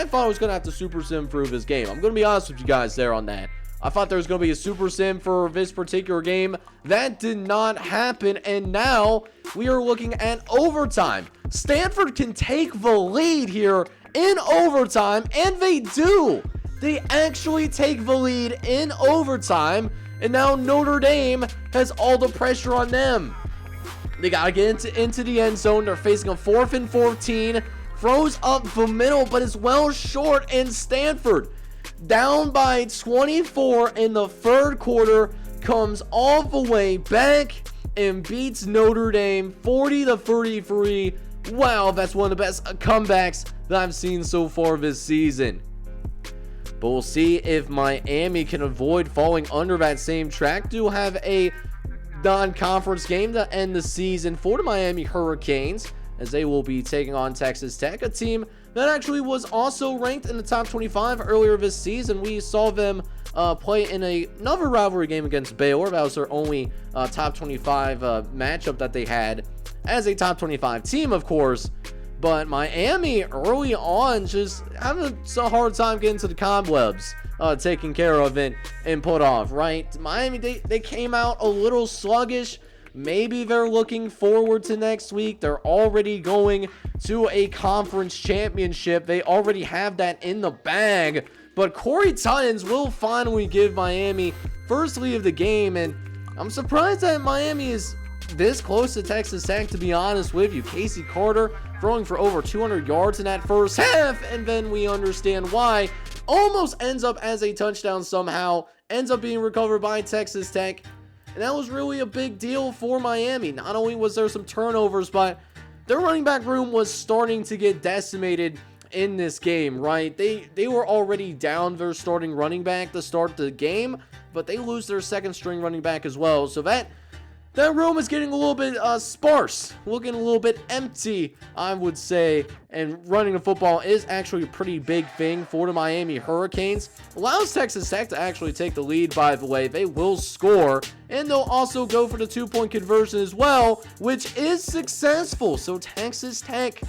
thought I was going to have to super sim through this game. I'm going to be honest with you guys there on that. I thought there was going to be a super sim for this particular game. That did not happen, and now we are looking at overtime. Stanford can take the lead here in overtime, and they do. They actually take the lead in overtime, and now Notre Dame has all the pressure on them. They got to get into the end zone. They're facing a 4th and 14. Throws up the middle, but is well short, and Stanford, down by 24 in the third quarter, comes all the way back and beats Notre Dame 40-33. Wow, that's one of the best comebacks that I've seen so far this season. But we'll see if Miami can avoid falling under that same track. Do have a non-conference game to end the season for the Miami Hurricanes, as they will be taking on Texas Tech, a team that actually was also ranked in the top 25 earlier this season. We saw them play in another rivalry game against Baylor. That was their only top 25 matchup that they had as a top 25 team, of course. But Miami early on just having a hard time getting to the cobwebs, taking care of it and put off, right? Miami, they came out a little sluggish. Maybe they're looking forward to next week. They're already going to a conference championship. They already have that in the bag. But Corey Titans will finally give Miami first lead of the game. And I'm surprised that Miami is this close to Texas Tech, to be honest with you. Casey Carter throwing for over 200 yards in that first half. And then we understand why. Almost ends up as a touchdown somehow. Ends up being recovered by Texas Tech. And that was really a big deal for Miami. Not only was there some turnovers, but their running back room was starting to get decimated in this game, right? They were already down their starting running back to start the game, but they lose their second string running back as well. So that room is getting a little bit sparse, looking a little bit empty, I would say. And running the football is actually a pretty big thing for the Miami Hurricanes. Allows Texas Tech to actually take the lead, by the way. They will score, and they'll also go for the 2-point conversion as well, which is successful. So Texas Tech,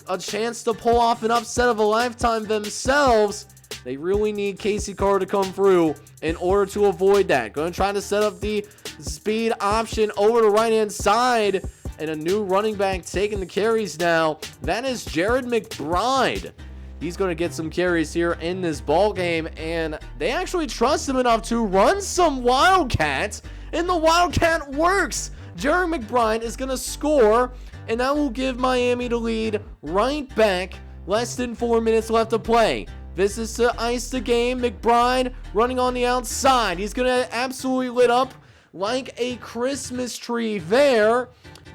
a chance to pull off an upset of a lifetime themselves. They really need Casey Carter to come through in order to avoid that. Going to try to set up the speed option over the right-hand side. And a new running back taking the carries now. That is Jared McBride. He's going to get some carries here in this ball game. And they actually trust him enough to run some Wildcat. And the Wildcat works. Jared McBride is going to score. And that will give Miami the lead right back. Less than 4 minutes left to play. This is to ice the game. McBride running on the outside. He's going to absolutely lit up like a Christmas tree there.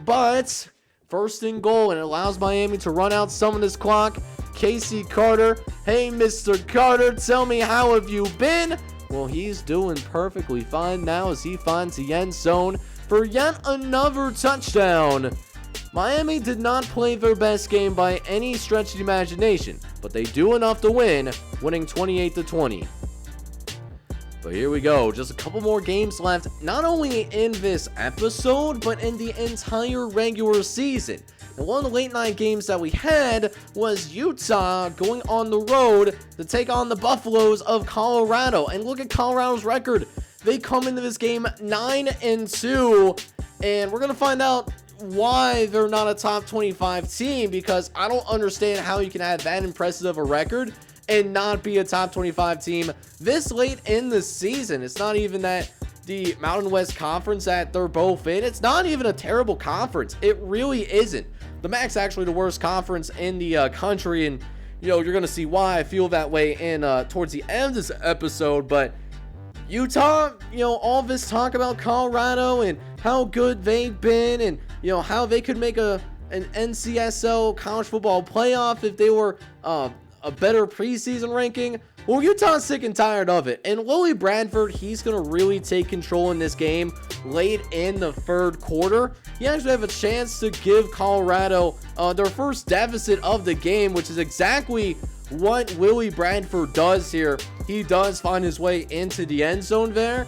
But first and goal, and it allows Miami to run out some of this clock. Casey Carter. Hey, Mr. Carter, tell me, how have you been? Well, he's doing perfectly fine now as he finds the end zone for yet another touchdown. Miami did not play their best game by any stretch of the imagination, but they do enough to win, winning 28-20. But here we go, just a couple more games left, not only in this episode, but in the entire regular season. And one of the late night games that we had was Utah going on the road to take on the Buffaloes of Colorado. And look at Colorado's record. They come into this game 9-2, and we're going to find out why they're not a top 25 team, because I don't understand how you can have that impressive of a record and not be a top 25 team this late in the season. It's not even that the Mountain West Conference that they're both in, it's not even a terrible conference. It really isn't. The MAC's actually the worst conference in the country, and you're gonna see why I feel that way in towards the end of this episode. But Utah, all this talk about Colorado and how good they've been, and how they could make an NCSL college football playoff if they were a better preseason ranking. Well, Utah's sick and tired of it, and Willie Bradford, he's going to really take control in this game late in the third quarter. He actually have a chance to give Colorado their first deficit of the game, which is exactly what Willie Bradford does here. He does find his way into the end zone there.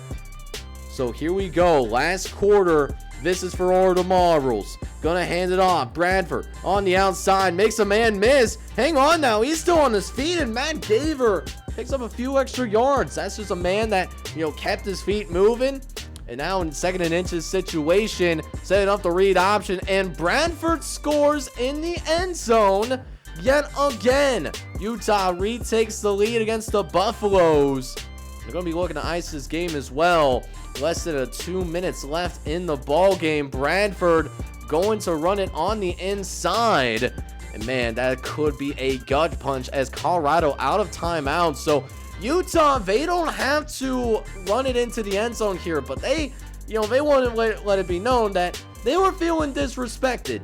So here we go, last quarter. This is for our Marbles. Gonna hand it off. Bradford on the outside. Makes a man miss. Hang on now. He's still on his feet. And Matt Gaver picks up a few extra yards. That's just a man that, kept his feet moving. And now in 2nd and inches situation, setting up the read option. And Bradford scores in the end zone yet again. Utah retakes the lead against the Buffaloes. They're going to be looking to ice this game as well. Less than 2 minutes left in the ball game. Bradford going to run it on the inside. And man, that could be a gut punch as Colorado out of timeout. So Utah, they don't have to run it into the end zone here, but they want to let it be known that they were feeling disrespected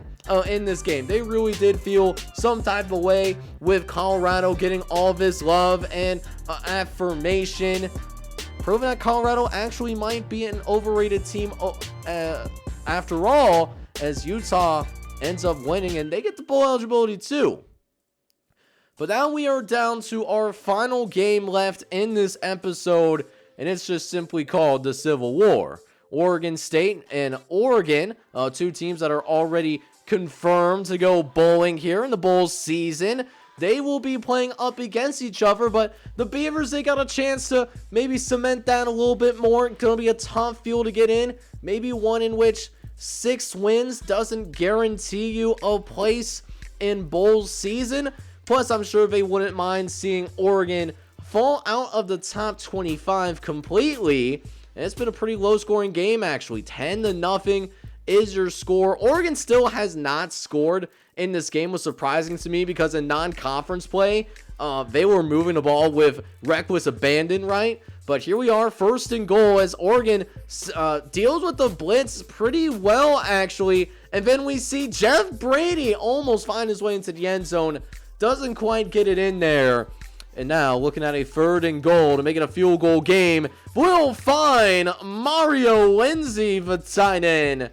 in this game. They really did feel some type of way with Colorado getting all this love and affirmation, proving that Colorado actually might be an overrated team after all, as Utah ends up winning and they get the bowl eligibility too. But now we are down to our final game left in this episode, and it's just simply called the Civil War. Oregon State and Oregon, two teams that are already confirmed to go bowling here in the bowl season. They will be playing up against each other, but the Beavers, they got a chance to maybe cement that a little bit more. It's going to be a tough field to get in. Maybe one in which 6 wins doesn't guarantee you a place in bowl season. Plus, I'm sure they wouldn't mind seeing Oregon fall out of the top 25 completely. And it's been a pretty low-scoring game, actually. 10-0 is your score. Oregon still has not scored in this game. Was surprising to me because in non-conference play, they were moving the ball with reckless abandon, right? But here we are, 1st and goal, as Oregon deals with the blitz pretty well, actually. And then we see Jeff Brady almost find his way into the end zone. Doesn't quite get it in there. And now, looking at a 3rd and goal to make it a field goal game, we'll find Mario Lindsay Vatainen.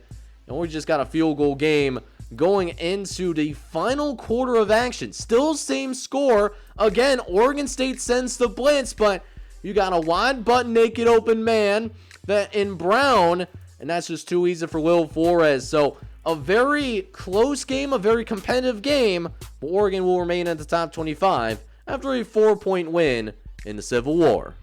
And we just got a field goal game going into the final quarter of action. Still same score. Again, Oregon State sends the blitz, but you got a wide button naked open man that in Brown, and that's just too easy for Will Flores. So a very close game, a very competitive game, but Oregon will remain at the top 25 after a 4-point win in the Civil War.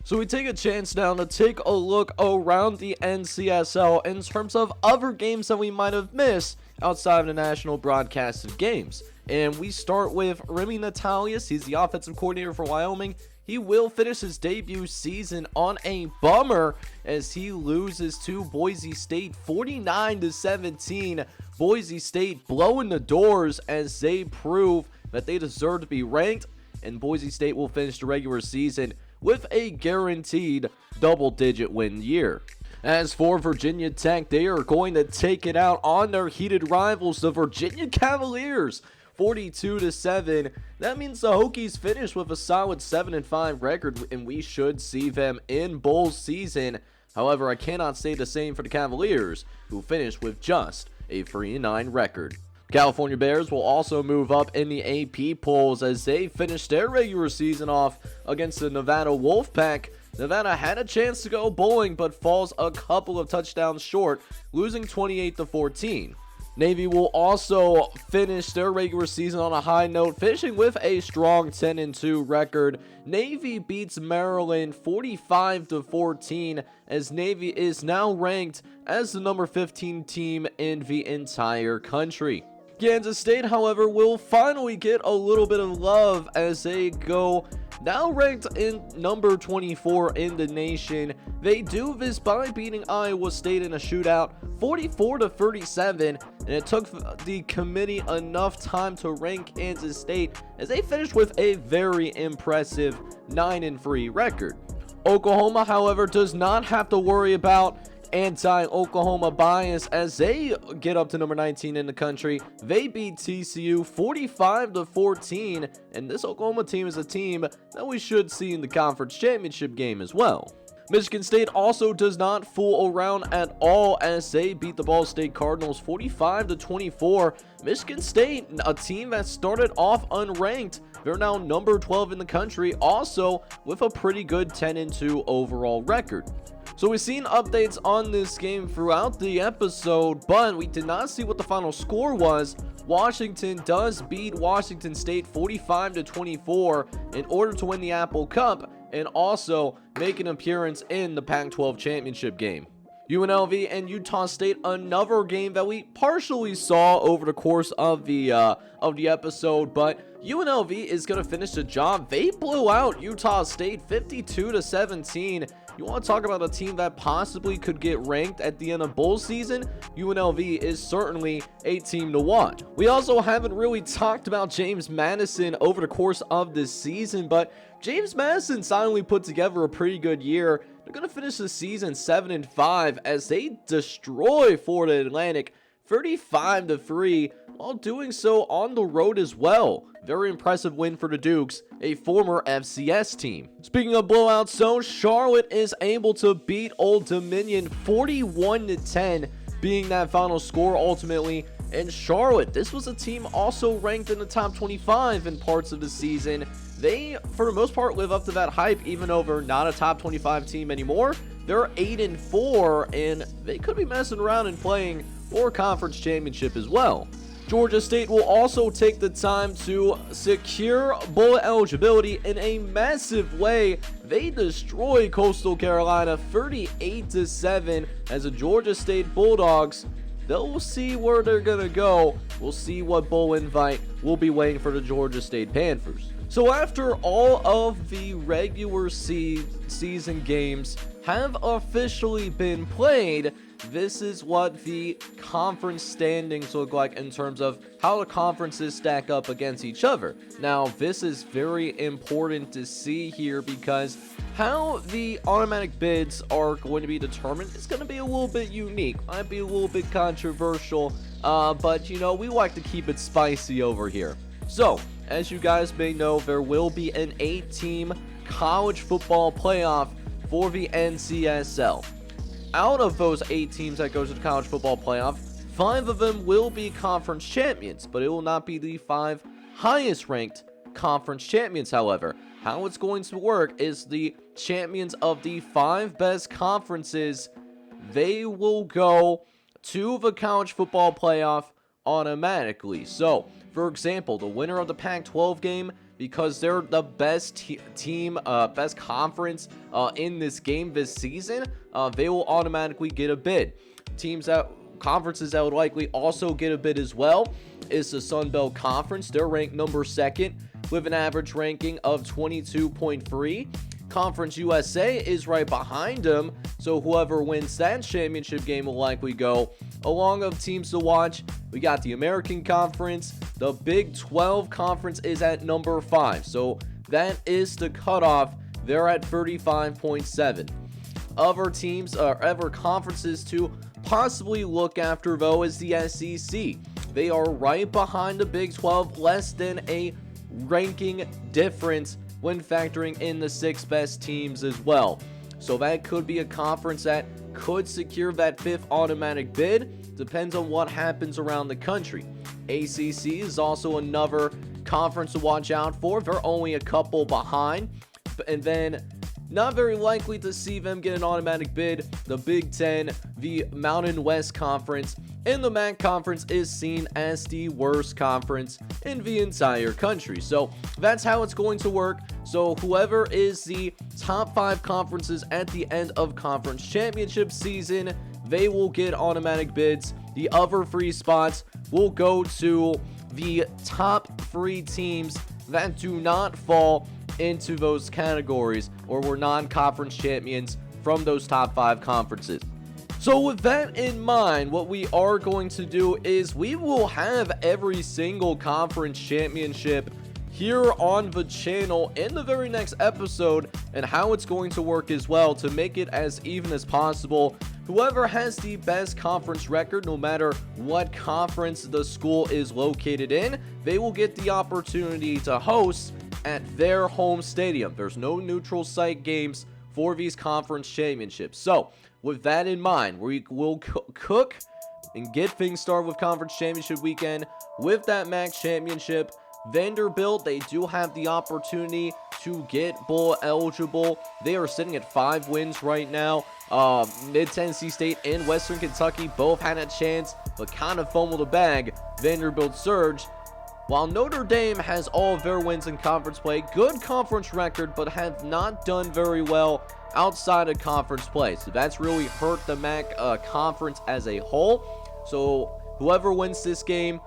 So we take a chance now to take a look around the NCSL in terms of other games that we might have missed outside of the national broadcasted games. And we start with Remy Natalius. He's the offensive coordinator for Wyoming. He will finish his debut season on a bummer as he loses to Boise State 49-17. Boise State blowing the doors as they prove that they deserve to be ranked, and Boise State will finish the regular season with a guaranteed double-digit win year. As for Virginia Tech, they are going to take it out on their heated rivals, the Virginia Cavaliers, 42-7. That means the Hokies finish with a solid 7-5 record, and we should see them in bowl season. However, I cannot say the same for the Cavaliers, who finished with just a 3-9 record. California Bears will also move up in the AP polls as they finish their regular season off against the Nevada Wolfpack. Nevada had a chance to go bowling but falls a couple of touchdowns short, losing 28-14. Navy will also finish their regular season on a high note, finishing with a strong 10-2 record. Navy beats Maryland 45-14 as Navy is now ranked as the number 15 team in the entire country. Kansas State, however, will finally get a little bit of love as they go now ranked in number 24 in the nation. They do this by beating Iowa State in a shootout 44-37, and it took the committee enough time to rank Kansas State as they finished with a very impressive 9-3 record. Oklahoma, however, does not have to worry about anti-Oklahoma bias as they get up to number 19 in the country. They beat TCU 45-14, and this Oklahoma team is a team that we should see in the conference championship game as well. Michigan State also does not fool around at all as they beat the Ball State Cardinals 45-24. Michigan State, a team that started off unranked, they're now number 12 in the country, also with a pretty good 10-2 overall record. So we've seen updates on this game throughout the episode, but we did not see what the final score was. Washington does beat Washington State 45-24 in order to win the Apple Cup and also make an appearance in the Pac-12 championship game. UNLV and Utah State, another game that we partially saw over the course of the episode, but UNLV is going to finish the job. They blew out Utah State 52-17. You want to talk about a team that possibly could get ranked at the end of bowl season? UNLV is certainly a team to watch. We also haven't really talked about James Madison over the course of this season, but James Madison finally put together a pretty good year. They're going to finish the season 7-5 as they destroy Florida Atlantic 35-3 while doing so on the road as well. Very impressive win for the Dukes, a former FCS team. Speaking of blowouts, so Charlotte is able to beat Old Dominion 41-10, being that final score ultimately. And Charlotte, this was a team also ranked in the top 25 in parts of the season. They, for the most part, live up to that hype, even though they're not a top 25 team anymore. They're 8-4, and they could be messing around and playing for a conference championship as well. Georgia State will also take the time to secure bowl eligibility in a massive way. They destroy Coastal Carolina 38-7 as the Georgia State Bulldogs. They'll see where they're going to go. We'll see what bowl invite will be waiting for the Georgia State Panthers. So after all of the regular season games have officially been played, this is what the conference standings look like in terms of how the conferences stack up against each other. Now, this is very important to see here because how the automatic bids are going to be determined is going to be a little bit unique. Might be a little bit controversial, but you know, we like to keep it spicy over here. So, as you guys may know, there will be an 8-team college football playoff for the NCSL. Out of those 8 teams that goes to the college football playoff, 5 of them will be conference champions, but it will not be the 5 highest ranked conference champions. However, how it's going to work is the champions of the 5 best conferences, they will go to the college football playoff automatically. So, for example, the winner of the Pac-12 game, because they're the best team, best conference in this game this season, they will automatically get a bid. Conferences that would likely also get a bid as well is the Sun Belt Conference. They're ranked number 2nd with an average ranking of 22.3. Conference USA is right behind them, so whoever wins that championship game will likely go. Along of teams to watch, we got the American Conference. The Big 12 Conference is at number 5, so that is the cutoff. They're at 35.7. Other teams, other conferences to possibly look after, though, is the SEC. They are right behind the Big 12, less than a ranking difference when factoring in the 6 best teams as well. So that could be a conference that could secure that 5th automatic bid. Depends on what happens around the country. ACC is also another conference to watch out for. They're only a couple behind. And then not very likely to see them get an automatic bid. The Big Ten, the Mountain West Conference, and the MAC Conference is seen as the worst conference in the entire country. So that's how it's going to work. So whoever is the top 5 conferences at the end of conference championship season, they will get automatic bids. The other 3 spots will go to the top 3 teams that do not fall into those categories or were non-conference champions from those top 5 conferences. So with that in mind, what we are going to do is we will have every single conference championship here on the channel in the very next episode, and how it's going to work as well to make it as even as possible. Whoever has the best conference record, no matter what conference the school is located in, they will get the opportunity to host at their home stadium. There's no neutral site games for these conference championships. So, with that in mind, we will cook and get things started with conference championship weekend with that MAC championship. Vanderbilt, they do have the opportunity to get bowl eligible. They are sitting at 5 wins right now. Mid-Tennessee State and Western Kentucky both had a chance, but kind of fumbled the bag. Vanderbilt surged. While Notre Dame has all of their wins in conference play, good conference record, but have not done very well outside of conference play. So that's really hurt the MAC conference as a whole. So whoever wins this game,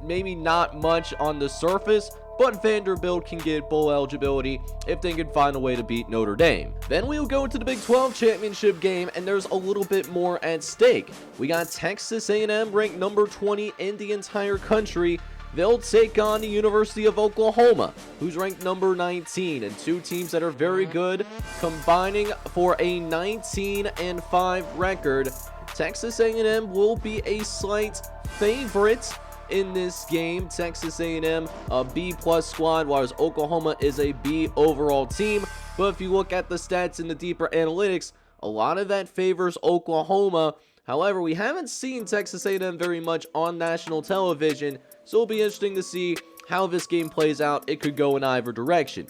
maybe not much on the surface, but Vanderbilt can get bowl eligibility if they can find a way to beat Notre Dame. Then we'll go to the Big 12 championship game, and there's a little bit more at stake. We got Texas A&M ranked number 20 in the entire country. They'll take on the University of Oklahoma, who's ranked number 19, and two teams that are very good, combining for a 19-5 record. Texas A&M will be a slight favorite in this game. Texas A&M, a B+ squad, whereas Oklahoma is a B overall team. But if you look at the stats in the deeper analytics, a lot of that favors Oklahoma. However, we haven't seen Texas A&M very much on national television, so it'll be interesting to see how this game plays out. It could go in either direction.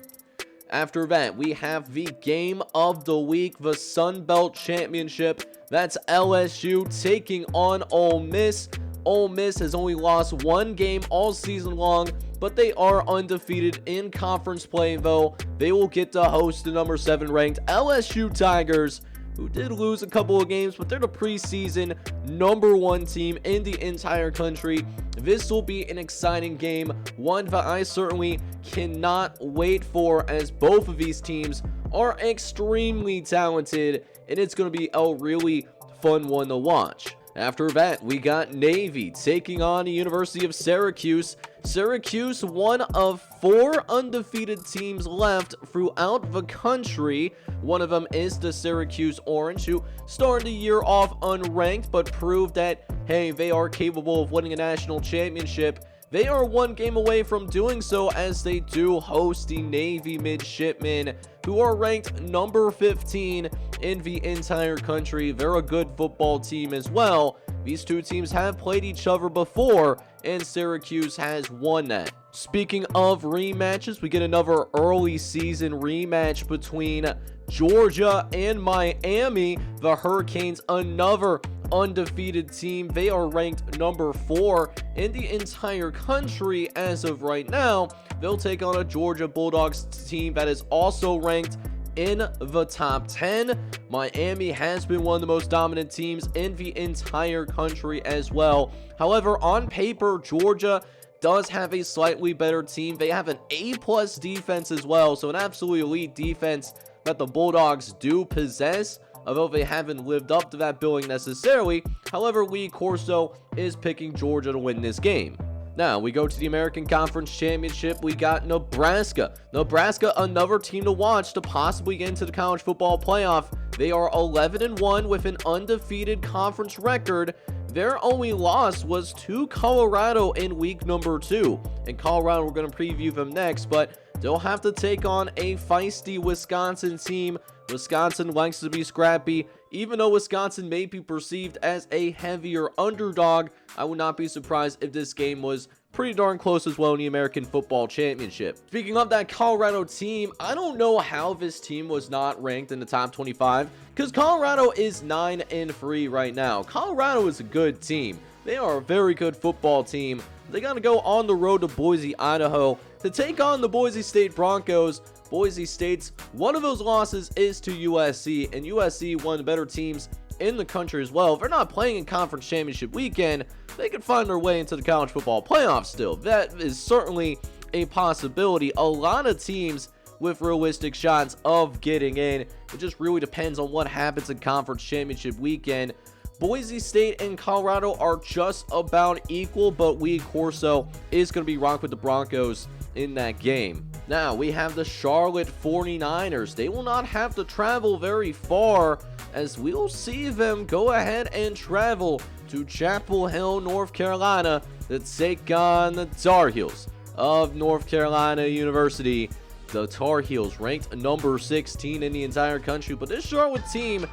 After that, we have the game of the week, the Sun Belt Championship. That's LSU taking on Ole Miss. Ole Miss has only lost one game all season long, but they are undefeated in conference play, though. They will get to host the number 7 ranked LSU Tigers, who did lose a couple of games, but they're the preseason number 1 team in the entire country. This will be an exciting game, one that I certainly cannot wait for, as both of these teams are extremely talented, and it's going to be a really fun one to watch. After that, we got Navy taking on the University of Syracuse. Syracuse, one of 4 undefeated teams left throughout the country. One of them is the Syracuse Orange, who started the year off unranked, but proved that, hey, they are capable of winning a national championship. They are 1 game away from doing so, as they do host the Navy Midshipmen, who are ranked number 15 in the entire country. They're a good football team as well. These two teams have played each other before, and Syracuse has won that. Speaking of rematches, we get another early season rematch between Georgia and Miami. The Hurricanes, another undefeated team. They are ranked number 4 in the entire country as of right now. They'll take on a Georgia Bulldogs team that is also ranked in the top 10. Miami has been one of the most dominant teams in the entire country as well. However, on paper, Georgia does have a slightly better team. They have an A+ defense as well, so an absolutely elite defense that the Bulldogs do possess, although they haven't lived up to that billing necessarily. However, Lee Corso is picking Georgia to win this game. Now, we go to the American Conference Championship. We got Nebraska. Nebraska, another team to watch to possibly get into the college football playoff. They are 11-1 with an undefeated conference record. Their only loss was to Colorado in week number 2. And Colorado, we're going to preview them next, but they'll have to take on a feisty Wisconsin team. Wisconsin likes to be scrappy. Even though Wisconsin may be perceived as a heavier underdog, I would not be surprised if this game was pretty darn close as well in the American Football Championship. Speaking of that Colorado team, I don't know how this team was not ranked in the top 25, because Colorado is 9-3 right now. Colorado is a good team. They are a very good football team. They got to go on the road to Boise, Idaho to take on the Boise State Broncos. Boise State's one of those losses is to USC, and USC, one of the better teams in the country as well. If they're not playing in conference championship weekend, they could find their way into the college football playoffs still. That is certainly a possibility. A lot of teams with realistic shots of getting in. It just really depends on what happens in conference championship weekend. Boise State and Colorado are just about equal, but Lee Corso is going to be rocked with the Broncos in that game. Now, we have the Charlotte 49ers. They will not have to travel very far, as we'll see them go ahead and travel to Chapel Hill, North Carolina, to take on the Tar Heels of North Carolina University. The Tar Heels ranked number 16 in the entire country, but this Charlotte team,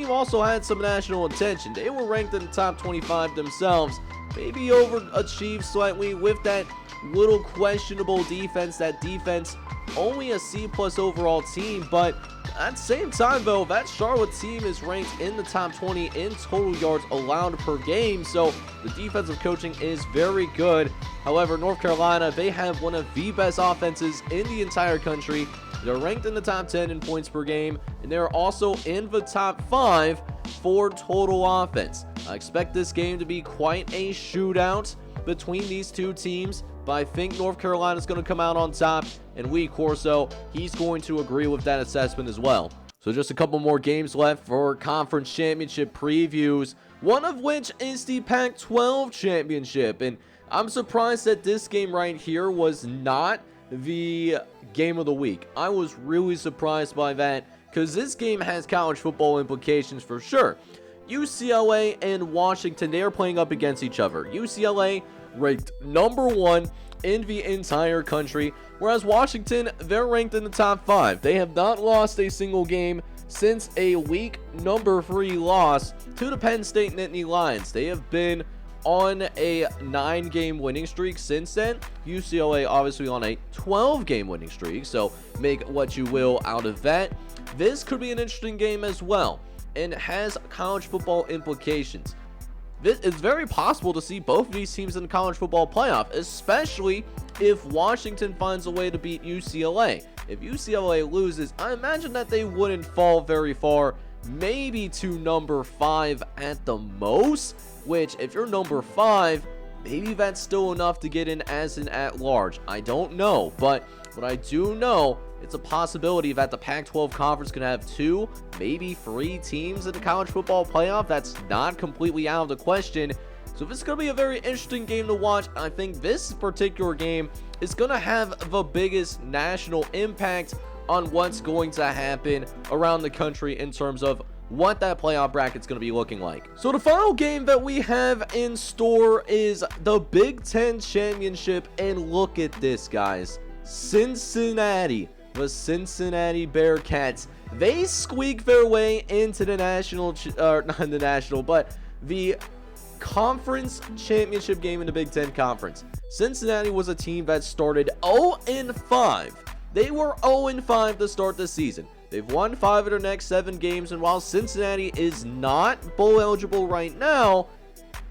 also had some national attention. They were ranked in the top 25 themselves, maybe overachieved slightly with that little questionable defense. That defense, only a C+ overall team, but at the same time though, that Charlotte team is ranked in the top 20 in total yards allowed per game, so the defensive coaching is very good. However, North Carolina, they have one of the best offenses in the entire country. They're ranked in the top 10 in points per game, and they're also in the top 5 for total offense. I expect this game to be quite a shootout between these two teams, but I think North Carolina is going to come out on top, and Lee Corso, he's going to agree with that assessment as well. So just a couple more games left for conference championship previews, one of which is the Pac-12 championship, and I'm surprised that this game right here was not the game of the week. I was really surprised by that, because this game has college football implications for sure. UCLA and Washington, they are playing up against each other. UCLA ranked number 1 in the entire country, whereas Washington, they're ranked in the top 5. They have not lost a single game since a week number 3 loss to the Penn State Nittany Lions. They have been on a 9-game winning streak since then. UCLA obviously on a 12-game winning streak, so make what you will out of that. This could be an interesting game as well, and has college football implications. It's very possible to see both of these teams in the college football playoff, especially if Washington finds a way to beat UCLA. If UCLA loses, I imagine that they wouldn't fall very far, maybe to number 5 at the most, which if you're number 5, maybe that's still enough to get in as an at-large. I don't know, but what I do know, it's a possibility that the Pac-12 conference can have 2, maybe 3 teams in the college football playoff. That's not completely out of the question. So this is going to be a very interesting game to watch. I think this particular game is going to have the biggest national impact on what's going to happen around the country in terms of what that playoff bracket's going to be looking like. So the final game that we have in store is the Big Ten Championship, and look at this, guys. Cincinnati, the Cincinnati Bearcats, they squeaked their way into the the conference championship game in the Big Ten Conference. Cincinnati was a team that started 0-5. They were 0-5 to start the season. They've won 5 of their next 7 games, and while Cincinnati is not bowl eligible right now,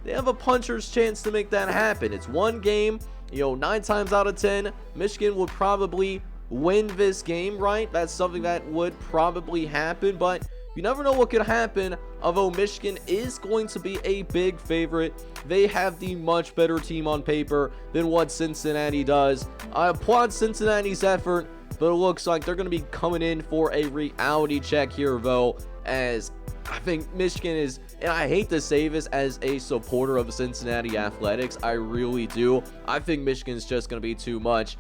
they have a puncher's chance to make that happen. It's one game, 9 times out of 10, Michigan would probably win this game, right? That's something that would probably happen, but you never know what could happen. Although Michigan is going to be a big favorite, they have the much better team on paper than what Cincinnati does. I applaud Cincinnati's effort, but it looks like they're going to be coming in for a reality check here, though, as I think Michigan is, and I hate to say this as a supporter of Cincinnati athletics, I really do. I think Michigan's just going to be too much.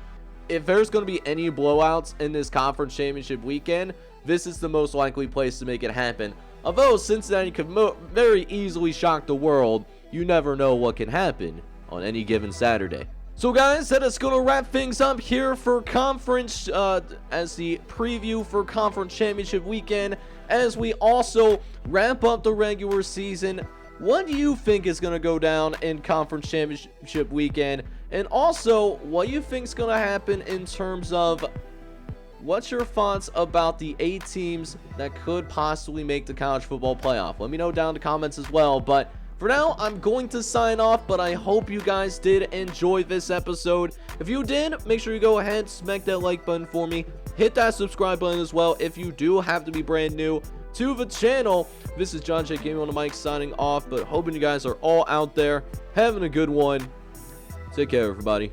If there's going to be any blowouts in this conference championship weekend, this is the most likely place to make it happen. Although Cincinnati could very easily shock the world, you never know what can happen on any given Saturday. So guys, that is going to wrap things up here for conference, as the preview for conference championship weekend, as we also wrap up the regular season. What do you think is going to go down in conference championship weekend? And also, what do you think is going to happen in terms of what's your thoughts about the 8 teams that could possibly make the college football playoff? Let me know down in the comments as well. But for now, I'm going to sign off, but I hope you guys did enjoy this episode. If you did, make sure you go ahead, smack that like button for me. Hit that subscribe button as well if you do have to be brand new to the channel. This is John J. Gaming on the mic signing off, but hoping you guys are all out there having a good one. Take care, everybody.